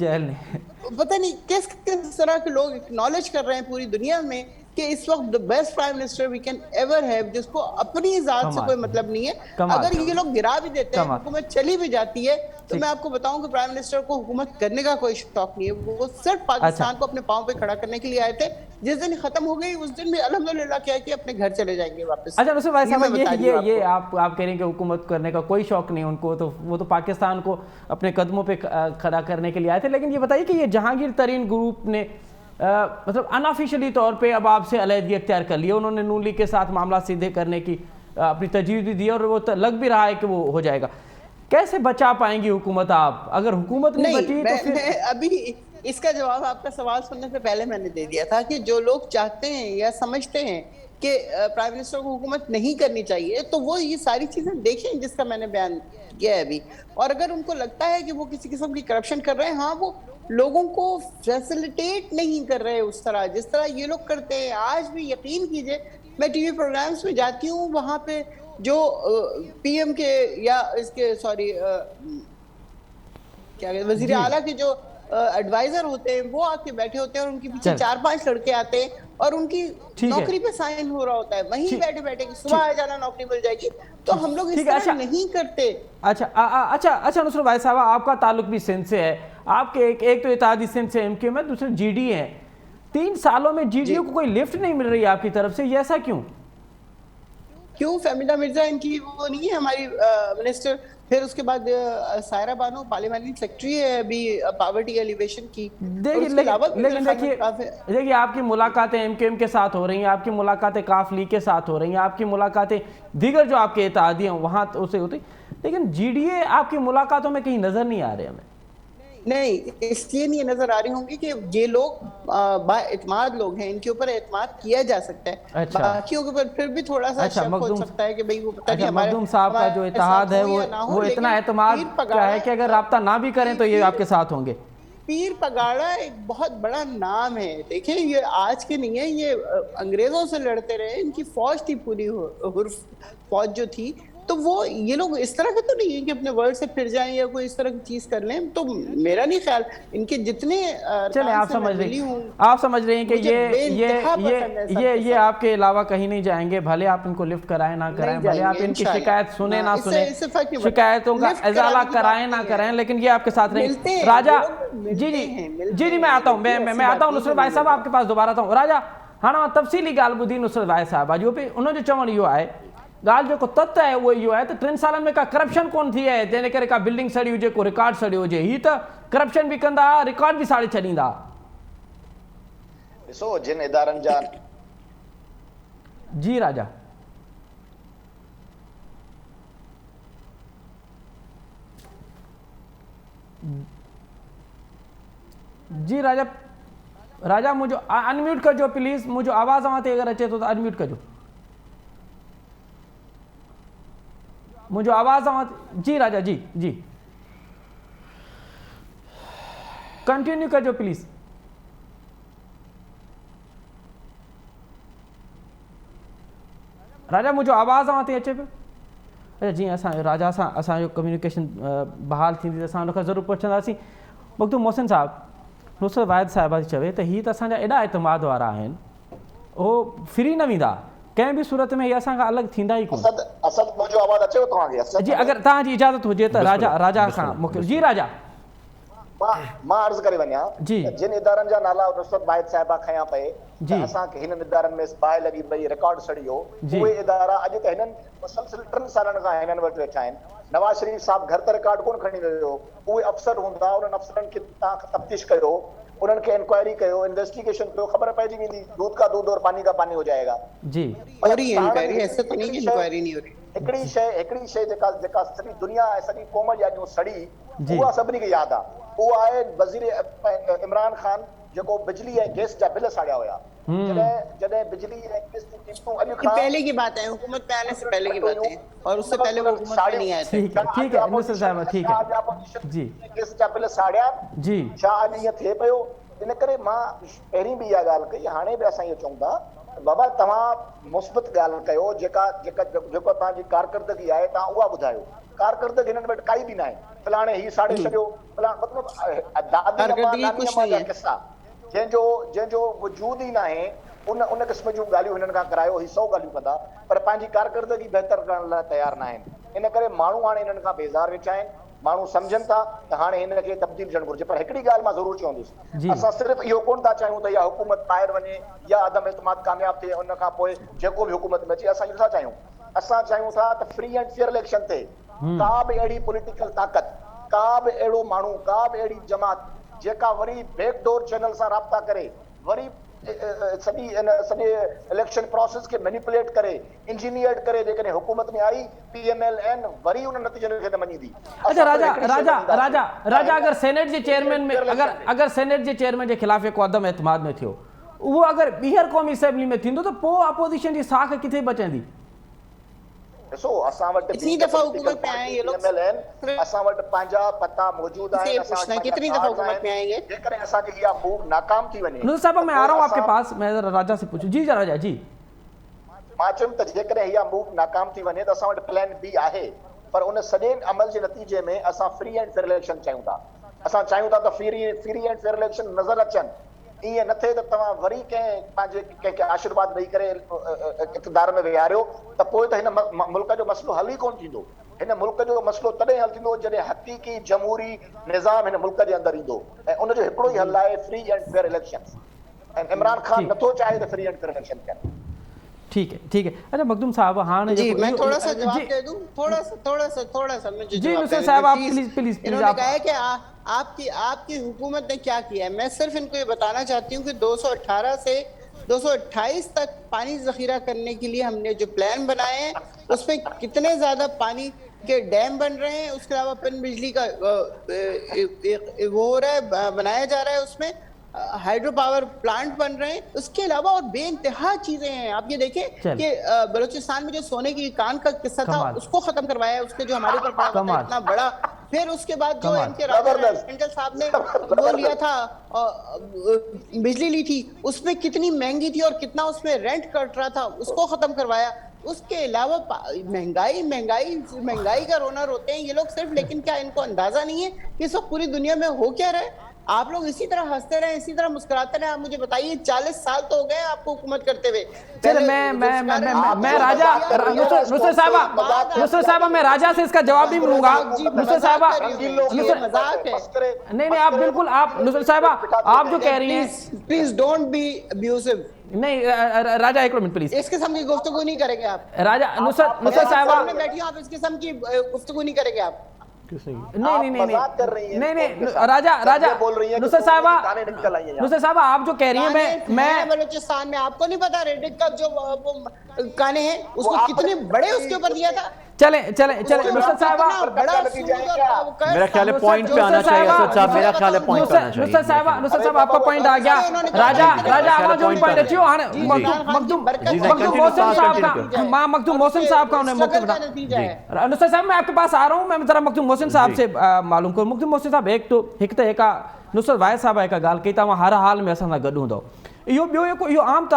पता नहीं किस किस तरह के लोग एक्नॉलेज कर रहे हैं पूरी दुनिया में कि इस वक्त the best prime minister we can ever have, जिसको अपनी जात से कोई मतलब नहीं है। अगर ये लोग गिरा भी देते हैं, हुकूमत चली भी जाती है, तो मैं आपको बताऊं कि प्राइम मिनिस्टर को हुकूमत करने का कोई शौक नहीं है। वो सिर्फ पाकिस्तान को अपने पांव पे खड़ा करने के लिए आए थे। जिस दिन खत्म हो गई उस दिन भी अल्हम्दुलिल्लाह क्या है कि अपने घर चले जाएंगे वापस। अच्छा नुसरत भाई साहब, ये आप कह रहे हैं कि हुकूमत करने का कोई शौक नहीं उनको, तो वो तो पाकिस्तान को अपने कदमों पे खड़ा करने के लिए आए थे। लेकिन ये बताइए कि ये जहांगीर तरीन ग्रुप ने मतलब अनऑफिशियली तौर पे अब आपसे अलहदगी अख्तियार कर लिया। उन्होंने नून लीग के साथ मामला सीधे करने की अपनी तजवीज़ भी दी और वो लग भी रहा है कि वो हो जाएगा। कैसे बचा पाएंगी हुकूमत आप? अगर हुकूमत नहीं बची तो फिर अभी इसका जवाब आपका सवाल सुनने से पहले मैंने दे दिया था कि जो लोग चाहते हैं या समझते हैं कि प्राइम मिनिस्टर को हुकूमत नहीं करनी चाहिए, तो वो ये सारी चीजें देखें जिसका मैंने बयान किया है अभी। और अगर उनको लगता है कि वो किसी किस्म की करप्शन कर रहे हैं, हाँ, वो लोगों को फैसिलिटेट नहीं कर रहे उस तरह जिस तरह ये लोग करते हैं। आज भी यकीन कीजिए, मैं टीवी प्रोग्राम्स में जाती हूँ, वहां पे जो पीएम के या इसके क्या कहते वजीर आला के जो एडवाइजर होते हैं वो आके बैठे होते हैं और उनके पीछे 4-5 लड़के आते हैं और उनकी नौकरी पे साइन हो रहा होता है वहीं बैठे बैठे कि सुबह आ जाना, नौकरी मिल जाएगी। तो हम लोग इस तरह नहीं करते। अच्छा नुसरत भाई साहब, आपका ताल्लुक भी सिंध से है। आपके एक तो इत्तेहादी सिंध से एमक्यू में, दूसरे जीडी है। 3 सालों में जीडीयू को कोई लिफ्ट नहीं मिल रही आपकी तरफ से, ये ऐसा क्यों? फहमीदा मिर्जा इनकी वो नहीं है हमारी मिनिस्टर। फिर उसके बाद सायरा बानो पार्लियामेंट्री सेक्रेटरी है अभी पॉवर्टी एलिवेशन की। लेकिन देखिए आपकी मुलाकातें एमकेएम के साथ हो रही हैं, आपकी मुलाकातें काफ लीग के साथ हो रही हैं, आपकी मुलाकातें दीगर जो आपके इत्तेहादी हैं वहाँ उससे होती, लेकिन जीडीए आपकी मुलाकातों में कहीं नजर नहीं आ रहे हमें। नहीं, इसलिए नहीं नजर आ रही होंगी कि ये लोग बाएतमाद लोग हैं, इनके ऊपर एतमाद किया जा सकता है। अच्छा। बाकियों के ऊपर फिर भी थोड़ा सा शक हो सकता है कि भाई वो पता नहीं हमारे मखदूम साहब का जो इत्तेहाद है वो इतना एतमाद क्या है कि अगर राब्ता ना भी करें तो ये आपके साथ होंगे। पीर पगाड़ा एक बहुत बड़ा नाम है। देखिए ये आज के नहीं है, ये अंग्रेजों से लड़ते रहे, इनकी फौज थी पूरी फौज जो थी। तो वो ये लोग इस तरह के तो नहीं है कि अपने वर्ड से फिर जाएं या कोई इस तरह की चीज कर लें। तो मेरा नहीं ख्याल इनके जितने चले आप समझ रहे हैं कि ये आपके अलावा कहीं नहीं जाएंगे, भले आप इनको लिफ्ट कराएं ना कराएं, भले आप इनकी शिकायत सुने ना सुने, शिकायतों का इजाला कराएं ना कराएं, लेकिन ये आपके साथ रहेंगे। राजा जी मैं आता हूँ, मैं आता हूँ नुसरत भाई साहब आपके पास दोबारा आता हूँ। राजा हाँ तफ़सीली ॻाल्हि ॿुधी नुसरत भाई साहब जो पे उन्होंने चवण इहो आहे, ॻाल्हि जेको तथ्य आहे उहो इहो आहे त 3 सालनि में का करप्शन कोन थी आहे, जंहिं करे का बिल्डिंग सड़ी हुजे, को रिकॉर्ड सड़ियो हुजे। ही त करप्शन बि कंदा, रिकॉर्ड बि साड़े छॾींदा। ॾिसो जिन इदारनि जा जी राजा जी राजा राजा मुझे अनम्यूट कजो प्लीज़, मुझे आवाज़ अवां ते अगर अचे तो अनम्यूट कजो, मुझे आवाज़ अवां। जी राजा जी जी कंटिन्यू कजो प्लीज़। राजा मुझे आवाज़ अवां ते अचे पियो। अच्छा जी असां राजा सां असांजो कम्युनिकेशन बहाल थींदी त असां हुन खां ज़रूरु पुछंदासीं। मखदूम मोहसिन साहब, नुसरत वाहिद साहिबा चवे त हीअ त असांजा एॾा इतमाद वारा आहिनि, उहो फ्री न वेंदा कंहिं बि सूरत में, हीअ असांखां अलॻि थींदा ई कोन। असद मुंहिंजो आवाज़ अचेव तव्हांखे? जी अगरि तव्हांजी इजाज़त हुजे त राजा खां मूंखे। जी राजा मां अर्ज़ु करे वञा जिन इदारनि जा नाला नुसरत वाहिद साहिबा खयां पए त असांखे हिननि इदारनि में बाहि लॻी पई, रिकॉर्ड सड़ी वियो, उहे इदारा अॼु त हिननि मुसलसिल 3 सालनि खां हिननि वटि वेठा आहिनि। नवाज़ शरीफ़ साहब घर त रिकॉर्ड कोन खणी वियो, उहे अफ़सर हूंदा, उन्हनि अफ़सरनि खे तव्हां तफ्तीश कयो, उन्हनि खे इंक्वायरी कयो, इन्वेस्टिगेशन कयो, ख़बर पइजी वेंदी, दूध का दूध और पानी का पानी हो जाएगा। जी हो रही है इंक्वायरी, ऐसा तो नहीं कि इंक्वायरी नहीं हो रही। हिकिड़ी शइ जेका सॼी दुनिया ऐं सॼी क़ौम जी अॼु सड़ी, उहा सभिनी खे यादि आहे, उहा आहे वज़ीर इमरान ख़ान जेको बिजली ऐं गैस जा बिल साड़िया हुया। जॾहिं बिजली ऐं गैस जी कीमतूं अॼु खां पहले की बात है, हुकूमत पे आने से पहले की बात है, और उससे पहले वो हुकूमत में नहीं आए थे। ठीक है मुसर साहब, ठीक है जी। गैस जा बिल साड़िया जी, छा अॼु ईअं थिए पियो? इन करे मां पहिरीं बि इहा ॻाल्हि कई, हाणे बि असां इहो चऊं था बाबा तव्हां मुस्बत ॻाल्हि कयो, जेको तव्हांजी कारकर्दगी आहे तव्हां उहा ॿुधायो। कारकर्दगी हिननि वटि काई बि न आहे, फलाणे ही साड़े छॾियो, मतिलबु किसा जंहिंजो वजूद ई न आहे उन क़िस्म जूं ॻाल्हियूं हिननि खां करायो, ही 100 ॻाल्हियूं कंदा, पर पंहिंजी कारकर्दगी बहितर करण लाइ तयारु न आहिनि। इन करे माण्हू हाणे हिननि खां बेज़ार वेठा आहिनि, माण्हू सम्झनि था त हाणे हिन खे तब्दील थियणु घुरिजे। पर हिकिड़ी ॻाल्हि मां ज़रूरु चवंदुसि, असां सिर्फ़ु इहो कोन था चाहियूं त इहा हुकूमत ॿाहिरि वञे या अदम एतमाद कामयाबु थिए, उन खां पोइ जेको बि हुकूमत में अचे। असां इहो था चाहियूं, असां चाहियूं था त फ्री एंड फेयर इलेक्शन थिए, का बि अहिड़ी पॉलिटिकल ताक़त, का बि अहिड़ो माण्हू, का बि अहिड़ी जमात जेका वरी बैकडोर चैनल सां राब्ता करे, वरी सॼे इलेक्शन प्रोसेस खे मैनिपुलेट करे, इंजीनियर्ड करे जेकॾहिं हुकूमत में आई PMLN वरी उन नतीजनि खे न मञींदी। अच्छा राजा अगर सेनेट जे चेयरमैन में अगर सेनेट जे चेयरमैन जे खिलाफ़ को अदम एतमाद में थियो, उहो अगर ॿीहर क़ौमी असेंबली में थींदो त पोइ अपोजिशन जी साख किथे बचंदी? ॾिसो असां वटि कितनी दफ़ा हुकूमत में आए ये लोग, असां वटि पंहिंजा पता मौजूद आहिनि, असां कितनी दफ़ा हुकूमत में आएंगे, जेकॾहिं असांजी इहा मूव नाकाम थी वञे। नुसरत साहब मैं आ रहा हूं आपके पास, मैं राजा से पूछूं। जी राजा जी मां चयुमि त जेकॾहिं इहा मूव नाकाम थी वञे त असां वटि प्लान B आहे, पर उन सॼे अमल जे नतीजे में असां फ्री एंड फेयर इलेक्शन चाहियूं था। असां चाहियूं था त फ्री एंड फेयर इलेक्शन नज़र अचनि, ईअं न थिए त तव्हां वरी कंहिंखे आशीर्वाद ॾेई करे इक़्तिदार में विहारियो त पोइ त हिन मुल्क जो मसइलो हल ई कोन थींदो। हिन मुल्क जो मसइलो तॾहिं हल थींदो जॾहिं हक़ीक़ी जमहूरी निज़ाम हिन मुल्क जे अंदरि ईंदो, ऐं उनजो हिकिड़ो ई हल आहे फ्री एंड फेयर इलेक्शन। ऐं इमरान खान नथो चाहे त फ्री एंड फेयर इलेक्शन थियनि। ठीक है। अच्छा मखदूम साहब हाँ जी मैं थोड़ा सा जवाब दे दूं, थोड़ा सा मुझे जी नुसरत साहब आप प्लीज इन्होंने कहा है कि आपकी हुकूमत ने क्या किया है। मैं सिर्फ इनको ये बताना चाहती हूँ कि 218 से 228 तक पानी जखीरा करने के लिए हमने जो प्लान बनाए हैं उसमें कितने ज्यादा पानी के डैम बन रहे हैं, उसके अलावा पन बिजली का वो हो रहा है, बनाया जा रहा है, उसमें हाइड्रो पावर प्लांट बन रहे हैं, उसके अलावा और बेइंतहा चीजें हैं। आप ये देखें कि बलूचिस्तान में जो सोने की कान का किस्सा था उसको खत्म करवाया है, उसके जो हमारे ऊपर पड़ा था इतना बड़ा। फिर उसके बाद जो इनके राजा साहब ने वो लिया था, बिजली ली थी, उसमें कितनी महंगी थी और कितना उसमें रेंट कट रहा था, उसको खत्म करवाया। उसके अलावा महंगाई का रोना रोते हैं ये लोग सिर्फ, लेकिन क्या इनको अंदाजा नहीं है कि इस वक्त पूरी दुनिया में हो क्या रहा है। आप लोग इसी तरह हंसते रहे, इसी तरह मुस्कुराते रहे। आप मुझे बताइए 40 साल तो हो गए आपको हुकूमत करते हुए। चल मैं राजा नुसरत साहब मैं राजा से इसका जवाब भी लूंगा। नुसरत साहब नहीं आप बिल्कुल आप नुसरत साहब आप जो कह रही हैं प्लीज डोंट बी अब्यूसिव। नहीं राजा एक मिनट प्लीज, इस किस्म की गुफ्तगू नहीं करेंगे आप। राजा नुसरत साहब बैठिए, आप इस किस्म की गुफ्तगू नहीं करेंगे आप। नहीं राजा बोल रही है नुसरत साहब आप जो कह रही हैं मैं बलूचिस्तान में आपको नहीं पता रेडिक का जो गाने हैं उसको कितने बड़े उसके ऊपर दिया था, चले नुसरत साहब मेरा ख्याल है पॉइंट पे आना चाहिए असद साहब, मेरा ख्याल है पॉइंट पे आना चाहिए। नुसरत साहब आपका पॉइंट आ गया। राजा आवाज जो पॉइंट अचियो हां मखदूम मोहसिन साहब का उन्हें मौका बता। नुसरत साहब मैं आपके पास आ रहा हूं, मैं जरा मखदूम मोहसिन साहब से मालूम करूं। मखदूम मोहसिन साहब एक नुसरत वाहिद साहब एक गाल कई तव्हां हर हाल में असां सां गॾु हूंदो। इहो आम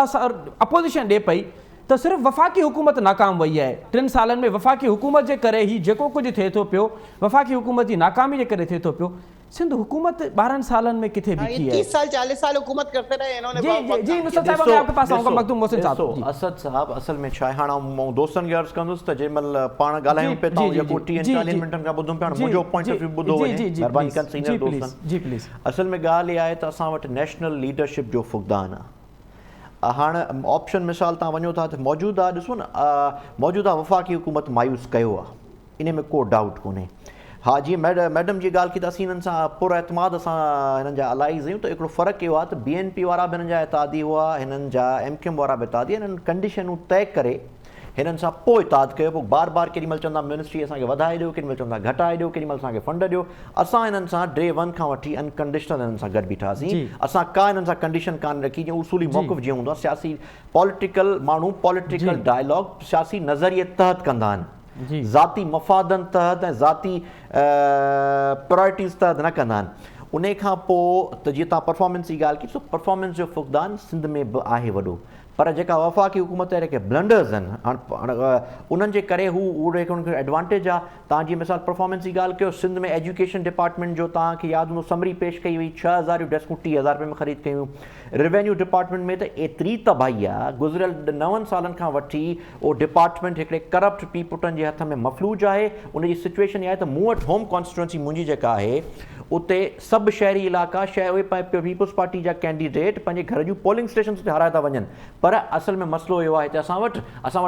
अपोजिशन ॾे पई तो सिर्फ वफाकी हुकूमत नाकाम वही है 3 सालन में। वफाकी हुकूमत जे करे ही जेको कुछ थे तो पियो, वफाकी हुकूमत की नाकामी जे करे थे तो पियो। सिंध हुकूमत 12 सालन में किथे बीठी है? 30 साल 40 साल हुकूमत करते रहे इन्होंने। जी नुसरत साहब मैं आपके पास आऊंगा। मखदूम मोहसिन साहब असद साहब असल में छा हां मो दोस्तन के अर्ज कंदुस त जेमल पाण गालायूं पे ता या 40 मिनटन का बुधम पे मुजो पॉइंट ऑफ व्यू बुधो वने मेहरबानी कर सीनियर दोस्तन। जी प्लीज। असल में गाल ये है त असा वट नेशनल लीडरशिप जो फुकदान हाँ ऑप्शन मिसाल तव्हां वञो था त मौजूदा ॾिसो न मौजूदा वफ़ाक़ी हुकूमत मायूस कयो आहे, इन में को डाउट कोन्हे। हाँ जीअं मैडम जी ॻाल्हि की त असीं हिननि सां पुरएतमाद असां हिननि जा अलाइज़ आहियूं। त हिकिड़ो फ़र्क़ु इहो आहे त BNP वारा बि हिननि जा इतादी हुआ, हिननि जा MQM वारा बि इतादी, हिननि कंडीशनूं तय करे हिननि सां पोइ इताद कयो। पोइ बार बार केॾी महिल चवंदा मिनिस्ट्री असांखे वधाए ॾियो, केॾी महिल चवंदा घटाए ॾियो, केॾी महिल असांखे फंड ॾियो। असां हिननि सां डे 1 खां वठी अनकंडीशनल हिननि सां गॾु बीठासीं। असां का हिननि सां कंडीशन कान रखी, जीअं उसूली मौक़िफ़ जीअं हूंदो आहे। सियासी पॉलिटिकल माण्हू पॉलिटिकल डायलॉग सियासी नज़रिए तहत कंदा आहिनि, ज़ाती मफ़ादनि तहत ऐं ज़ाती प्रायोरिटीज़ तहत न कंदा आहिनि। उन खां पोइ त जीअं तव्हां परफॉर्मेंस जी ॻाल्हि की, सो परफॉर्मेंस जो फुकदान सिंध में बि आहे वॾो। पर जेका वफ़ाक़ी हुकूमत जेके ब्लंडर्स आहिनि उन्हनि जे करे उनखे एडवांटेज आहे। तव्हां जी मिसाल परफॉर्मेंस जी ॻाल्हि कयो, सिंध में एजुकेशन डिपार्टमेंट जो तव्हांखे यादि हूंदो समरी पेश कई हुई, 6000 डेस्कूं 30,000 रुपए में ख़रीद कयूं। रेवेन्यू डिपार्टमेंट में त एतिरी तबाही आहे, गुज़िरियल 9 सालनि खां वठी उहो डिपार्टमेंट हिकिड़े करप्ट पी पुटनि जे हथ में मफ़लूज आहे। उनजी सिचुएशन इहा आहे त मूं वटि होम कॉन्स्टिट्यूंसी मुंहिंजी जेका आहे उते सभु शहरी इलाइक़ा उहे पीपुल्स पार्टी जा कैंडिडेट पंहिंजे घर जूं पोलिंग स्टेशन ते हाराए था वञनि। पर असल में मसइलो इहो आहे हिते असां वटि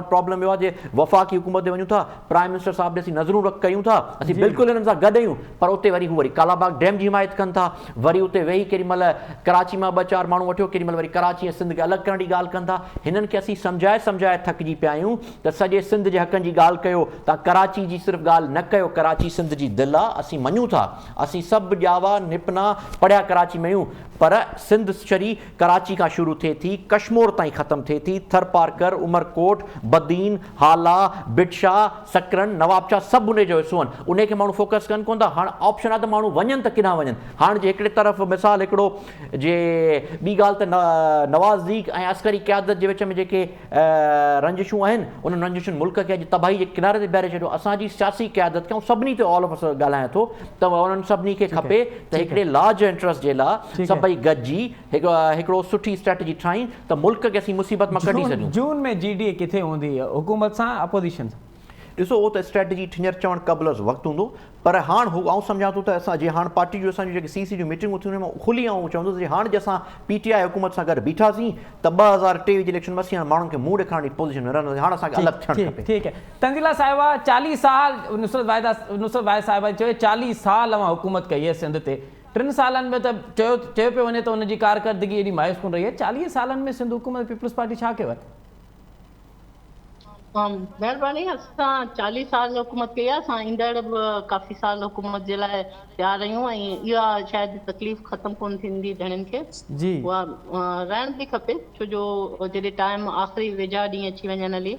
प्रॉब्लम इहो आहे जे वफ़ाक़ी हुकूमत ते वञूं था, प्राइम मिनिस्टर साहिब ॾे असीं नज़रूं कयूं था, असीं बिल्कुलु हिननि सां गॾु आहियूं, पर उते वरी कालाबाग डैम जी हिमायत कनि था, वरी उते वेही केॾी महिल कराची मां 2-4 माण्हू वठियो, केॾी महिल वरी कराची ऐं सिंध खे अलॻि करण जी ॻाल्हि कनि था। हिननि खे असीं सम्झाए थकिजी पिया आहियूं त सॼे सिंध जे हक़नि जी ॻाल्हि कयो, तव्हां कराची जी सिर्फ़ु ॻाल्हि न कयो। कराची सिंध जी दिलि आहे, असीं मञूं था, असीं सभु ॼावा निपना पढ़िया कराची में आहियूं, पर सिंध शरी कराची खां शुरू थिए थी, कश्मीर ताईं ख़तमु थिए थी। थरपारकर, उमरकोट, बदीन, हाला, बिटशाह, सकरन, नवाबशाह सभु उन जो हिसो आहिनि। उन खे माण्हू फोकस कनि कोन था। हाणे ऑप्शन आहे त माण्हू वञनि त किथां वञनि। हाणे जे हिकिड़े तरफ़ मिसाल हिकिड़ो जे ॿी ॻाल्हि त नवाज़ीक ऐं अस्करी क़यादत जे विच में जेके रंजिशूं आहिनि, उन्हनि रंजिशुनि मुल्क खे अॼु तबाही जे किनारे ते बीहारे छॾियो। असांजी सियासी क़यादत खे सभिनी ते ऑल ऑफ अस ॻाल्हायां थो त उन्हनि सभिनी खे खपे त हिकिड़े लार्ज इंट्रस्ट जे लाइ सभई गॾिजी हिकिड़ो सुठी स्ट्रेटजी ठाहीं त मुल्क खे असीं मुसीबत मां कढी सघूं। जून में GDA किथे हूंदी हुकूमत सां अपोजिशन सां? ॾिसो उहो त स्ट्रेटजी ठिंजर चवणु क़बल वक़्तु हूंदो, पर हाणे आउं सम्झां थो त असां जे हाणे पार्टी जो असांजी जेकी CC जूं मीटिंगूं थियूं उन में खुली आउं चवंदुसि जे हाणे जे असां PTI हुकूमत सां गॾु बीठासीं त 2023 जी इलेक्शन में असीं माण्हुनि खे मुंहुं ॾेखारण जी पोज़ीशन में रहंदासीं। हाणे असांखे अलॻि थियणु खपे। ठीकु है। तंज़ीला साहिबा 40 साल नुसरत वाहिद साहिबा चयो 40 साल अवां हुकूमत कई आहे सिंध ते। 3 सालनि में त चयो पियो वञे त हुनजी कारकर्दगी एॾी मायूस कोन रही आहे। 40 सालनि में सिंध हुकूमत पीपुल्स पार्टी छा कयो आहे? महिरबानी, असां 40 साल हुकूमत कई आहे। असां ईंदड़ बि काफ़ी साल हुकूमत जे लाइ तयारु आहियूं ऐं इहा शायदि तकलीफ़ ख़तमु कोन थींदी धणियुनि खे। उहा रहण बि खपे, छो जो जॾहिं टाइम आख़िरी वेझा ॾींहं अची वञनि हली।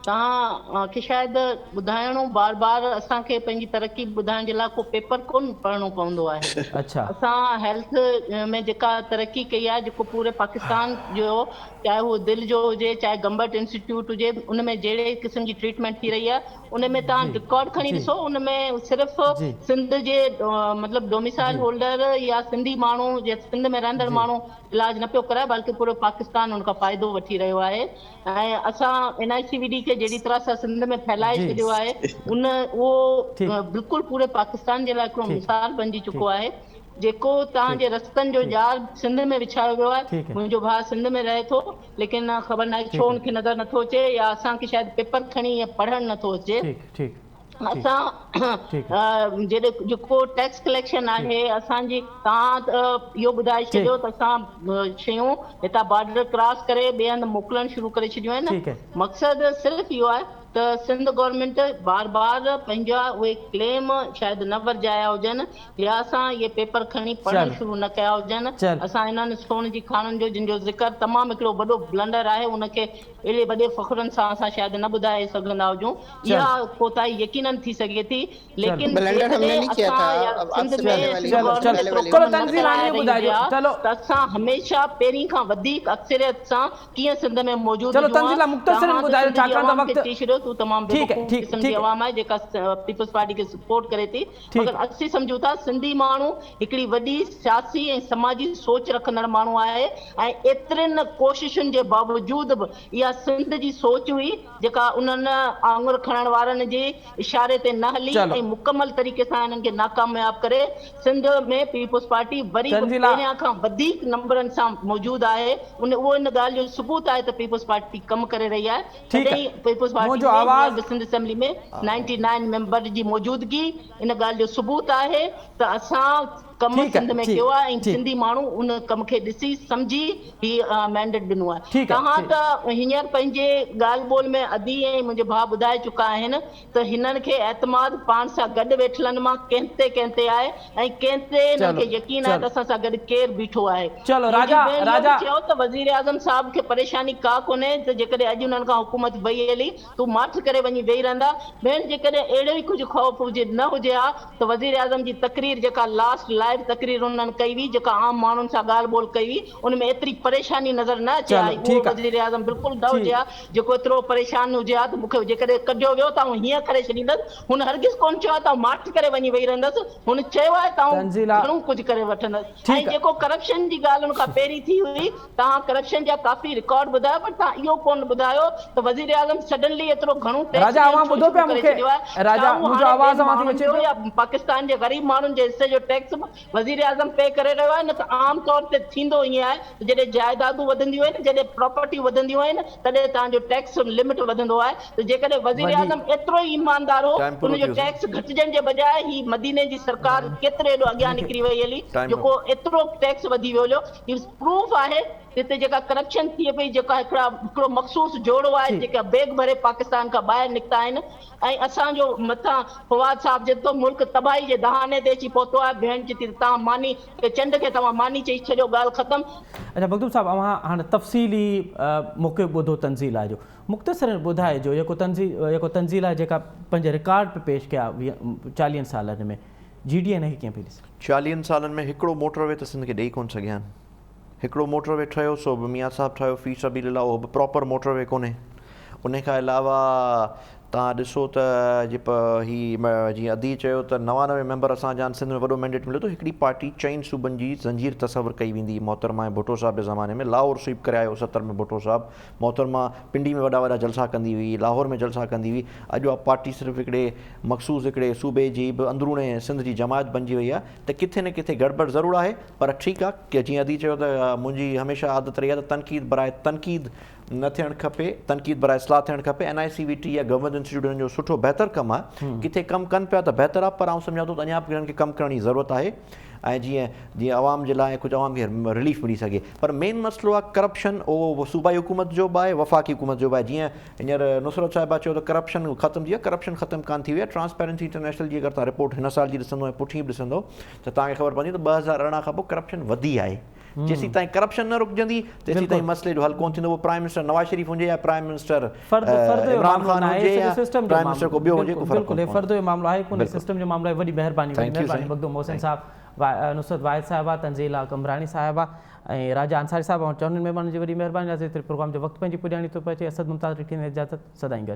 तव्हांखे शायदि ॿुधाइणो बार बार असांखे पंहिंजी तरक़ी ॿुधाइण जे लाइ को पेपर कोन पढ़णो पवंदो आहे। असां हेल्थ में जेका तरक़ी कई आहे, जेको पूरे पाकिस्तान जो, चाहे उहो दिलि जो हुजे, चाहे गंबट इंस्टीट्यूट हुजे, उन में जहिड़े क़िस्म जी ट्रीटमेंट थी रही आहे, उन में तव्हां रिकॉर्ड खणी ॾिसो, उन में सिर्फ़ु सिंध जे मतिलबु डोमिसाइल होल्डर या सिंधी माण्हू जे सिंध में रहंदड़ माण्हू इलाज न पियो कराए, बल्कि पूरो पाकिस्तान उनखां फ़ाइदो वठी रहियो आहे। ऐं असां NICVD खे जहिड़ी तरह सां सिंध में फैलाए छॾियो आहे, उहो बिल्कुलु पूरे पाकिस्तान जे लाइ हिकिड़ो मिसाल बणिजी चुको आहे। जेको तव्हांजे रस्तनि जो ॼाल सिंध में विछायो वियो आहे। मुंहिंजो भाउ सिंध में रहे थो, लेकिन ख़बर न आहे छो उनखे नज़र नथो अचे, या असांखे शायदि पेपर खणी पढ़णु नथो अचे। असां जेको टैक्स कलेक्शन आहे असांजी, तव्हां इहो ॿुधाए छॾियो त असां शयूं हितां बॉर्डर क्रॉस करे ॿिए हंधि मोकिलणु शुरू करे छॾियूं आहिनि। मक़सदु सिर्फ़ु इहो आहे त सिंध गवर्नमेंट बार बार पंहिंजा उहे क्लेम शायदि न वरजाया हुजनि या असां इहे पेपर खणी पढ़णु शुरू न कया हुजनि। असां इन्हनि सोन जी खाणनि जो जिन जो ज़िक्र तमामु हिकिड़ो वॾो ब्लंडर आहे उनखे अहिड़े वॾे फ़ख़्रनि सां असां शायदि न ॿुधाए सघंदा हुजूं। इहा कोताही यकीनन थी सघे थी, लेकिन असां हमेशह पहिरीं खां वधीक अक्सरियत सां कीअं सिंध में मौजूद अवाम आहे जेका पीपल्स पार्टी खे सपोर्ट करे थी, मगर असीं सम्झूं था सिंधी माण्हू हिकिड़ी वॾी सियासी ऐं समाजी सोच रखंदड़ माण्हू आहे ऐं एतिरनि कोशिशुनि जे बावजूद बि इहा सिंध जी सोच हुई जेका उन्हनि आङुर खणण वारनि जे इशारे ते न हली ऐं मुकमल तरीक़े सां हिननि खे नाकामयाब करे सिंध में पीपल्स पार्टी वरी पहिरियां खां वधीक नंबरनि सां मौजूद आहे। उहो इन ॻाल्हि जो सबूत आहे त पीपल्स पार्टी कमु करे रही आहे। तॾहिं पीपल्स पार्टी सिंध असेंबली में 99 मेंबर जी मौजूदगी इन ॻाल्हि जो सबूत आहे त असां कम सिंध में कयो आहे ऐं सिंधी माण्हू उन कम खे ॾिसी सम्झी ही मैंडेट ॾिनो आहे। तव्हां त हींअर पंहिंजे ॻाल्हि ॿोल में अदी ऐं मुंहिंजे भाउ ॿुधाए चुका आहिनि त हिननि खे एतमाद पाण सां गॾु वेठलनि मां कंहिं ते आहे ऐं कंहिं ते हिननि खे यकीन आहे त असां सां गॾु केरु बीठो आहे। चयो त वज़ीर आज़म साहब खे परेशानी का कोन्हे त जेकॾहिं अॼु उन्हनि खां हुकूमत वई हली तूं माठ करे वञी वेही रहंदा। भेण जेकॾहिं अहिड़ो ई कुझु ख़ौफ़ हुजे न हुजे हा त वज़ीर आज़म जी तकरीर जेका लास्ट लाइव तकरीर उन्हनि कई हुई जेका आम माण्हुनि सां ॻाल्हि ॿोल कई हुई उनमें एतिरी परेशानी नज़र न अचे आई। उहो वज़ीर आज़म बिल्कुलु न हुजे हा जेको एतिरो परेशान हुजे हा त मूंखे जेकॾहिं कढियो वियो त आउं हीअं करे छॾींदसि। हुन हरगिज़ कोन चयो आहे त माठ करे वञी वेही रहंदसि। हुन चयो आहे त घणो कुझु करे वठंदसि। ऐं जेको करप्शन जी ॻाल्हि हुन खां पहिरीं थी हुई तव्हां करप्शन जा काफ़ी रिकॉर्ड ॿुधायो पर तव्हां इहो कोन ॿुधायो त वज़ीर आज़म सडनली एतिरो घणो पाकिस्तान जे ग़रीब माण्हुनि जे हिसे जो टैक्स वज़ीर आज़म पे करे रहियो आहे। न त आम तौर ते थींदो ईअं आहे त जॾहिं जाइदादूं वधंदियूं आहिनि जॾहिं प्रॉपर्टियूं वधंदियूं आहिनि तॾहिं तव्हांजो टैक्स लिमिट वधंदो आहे। त जेकॾहिं वज़ीर आज़म एतिरो ई ईमानदार हो उनजो टैक्स घटिजण जे बजाए ही मदीने जी सरकार केतिरे एॾो अॻियां निकिरी वई हली जेको एतिरो टैक्स वधी वियो ही प्रूफ आहे हिते जेका करप्शन थिए पई जेका हिकिड़ो मख़सूस जोड़ो आहे जेका बैग भरे पाकिस्तान खां ॿाहिरि निकिता आहिनि ऐं असांजो मथां फवाद साहब जेतिरो मुल्क तबाही जे दहाने ते अची पहुतो आहे। भेण चई तव्हां मानी चंड खे तव्हां मानी चई छॾियो ॻाल्हि ख़तमु। अच्छा मखदूम साहब अवां हाणे तफ़सीली मूंखे ॿुधो तंज़ीला जो मुख़्तसर ॿुधाइजो जेको तंज़ीला जेका पंहिंजे रिकॉर्ड पे पेश कया 40 सालनि में GDA हिन खे कीअं पई ॾिसे? 40 सालनि में हिकिड़ो मोटरवे त सिंध खे ॾेई कोन सघिया आहिनि। हिकिड़ो मोटरवे ठहियो सो बि मियां साहब ठहियो फी सबीलिल्लाह उहो बि प्रॉपर मोटरवे कोन्हे। उन खां अलावा तव्हां ॾिसो त जीअं अदी चयो त 99 मेंबर असांजा सिंध में वॾो मैंडेट मिलियो त हिकिड़ी पार्टी 4 सूबनि जी ज़ंजीर तसवर कई वेंदी मोहतरमा ऐं भुट्टो साहब जे ज़माने में। लाहौर स्वीप करे आयो 70 में भुट्टो साहब। मोहतरमा पिंडी में वॾा जलसा कंदी हुई, लाहौर में जलसा कंदी हुई। अॼु उहा पार्टी सिर्फ़ु हिकिड़े मख़सूस हिकिड़े सूबे जी बि अंदरूणे सिंध जी जमायत बणिजी वई आहे। त किथे न किथे गड़बड़ ज़रूरु आहे पर ठीकु आहे की जीअं अदी चयो त मुंहिंजी हमेशह आदत रही आहे त तनक़ीद बराए तनक़ीद न थियणु खपे, तनक़ीद बराए इस्लाह थियणु खपे। NICVT या गवर्नमेंट इंस्टीट्यूटनि जो सुठो बहितर कमु आहे। किथे कमु कनि पिया त बहितर आहे पर आउं सम्झां थो त अञा बि हिननि खे कमु करण जी ज़रूरत आहे ऐं जीअं आवाम जे लाइ कुझु आवाम खे रिलीफ मिली सघे। पर मेन मसइलो आहे करप्शन उहो सूबाई हुकूमत जो बि आहे वफ़ाक़ी हुकूमत जो बि आहे। जीअं हींअर नुसरत साहिबा चयो त करप्शन ख़तमु थी आहे, करप्शन ख़तमु कान थी वई आहे। ट्रांसपेरेंसी इंटरनेशनल जी अगरि तव्हां रिपोर्ट हिन साल जी ॾिसंदो ऐं पुठी बि ॾिसंदो त तव्हांखे ख़बर पवंदी त 2018 खां पोइ करप्शन वधी आहे। जेसीं ताईं करप्शन न रुकजंदी तेसीं ताईं मसइले जो हल कोन थींदो। उहो प्राइम मिनिस्टर नवाज़ शरीफ़ हुजे या प्राइम मिनिस्टर इमरान खान हुजे या प्राइम मिनिस्टर को ॿियो हुजे, बिल्कुलु फ़र्द जो मामलो आहे कोन्हे, सिस्टम जो मामलो आहे। वॾी महिरबानी मखदूम मोहसिन साहब, नुसरत वाहिद साहिबा, तंज़ीला कमरानी साहिबा ऐं राजा अंसारी साहिबा ऐं चवनि महिमाननि जी वॾी महिरबानी। प्रोग्राम जो वक़्तु पंहिंजी पुॼाणी थो पए। असद मुमताज़ रिठी इजाज़त, सदाईं गॾु।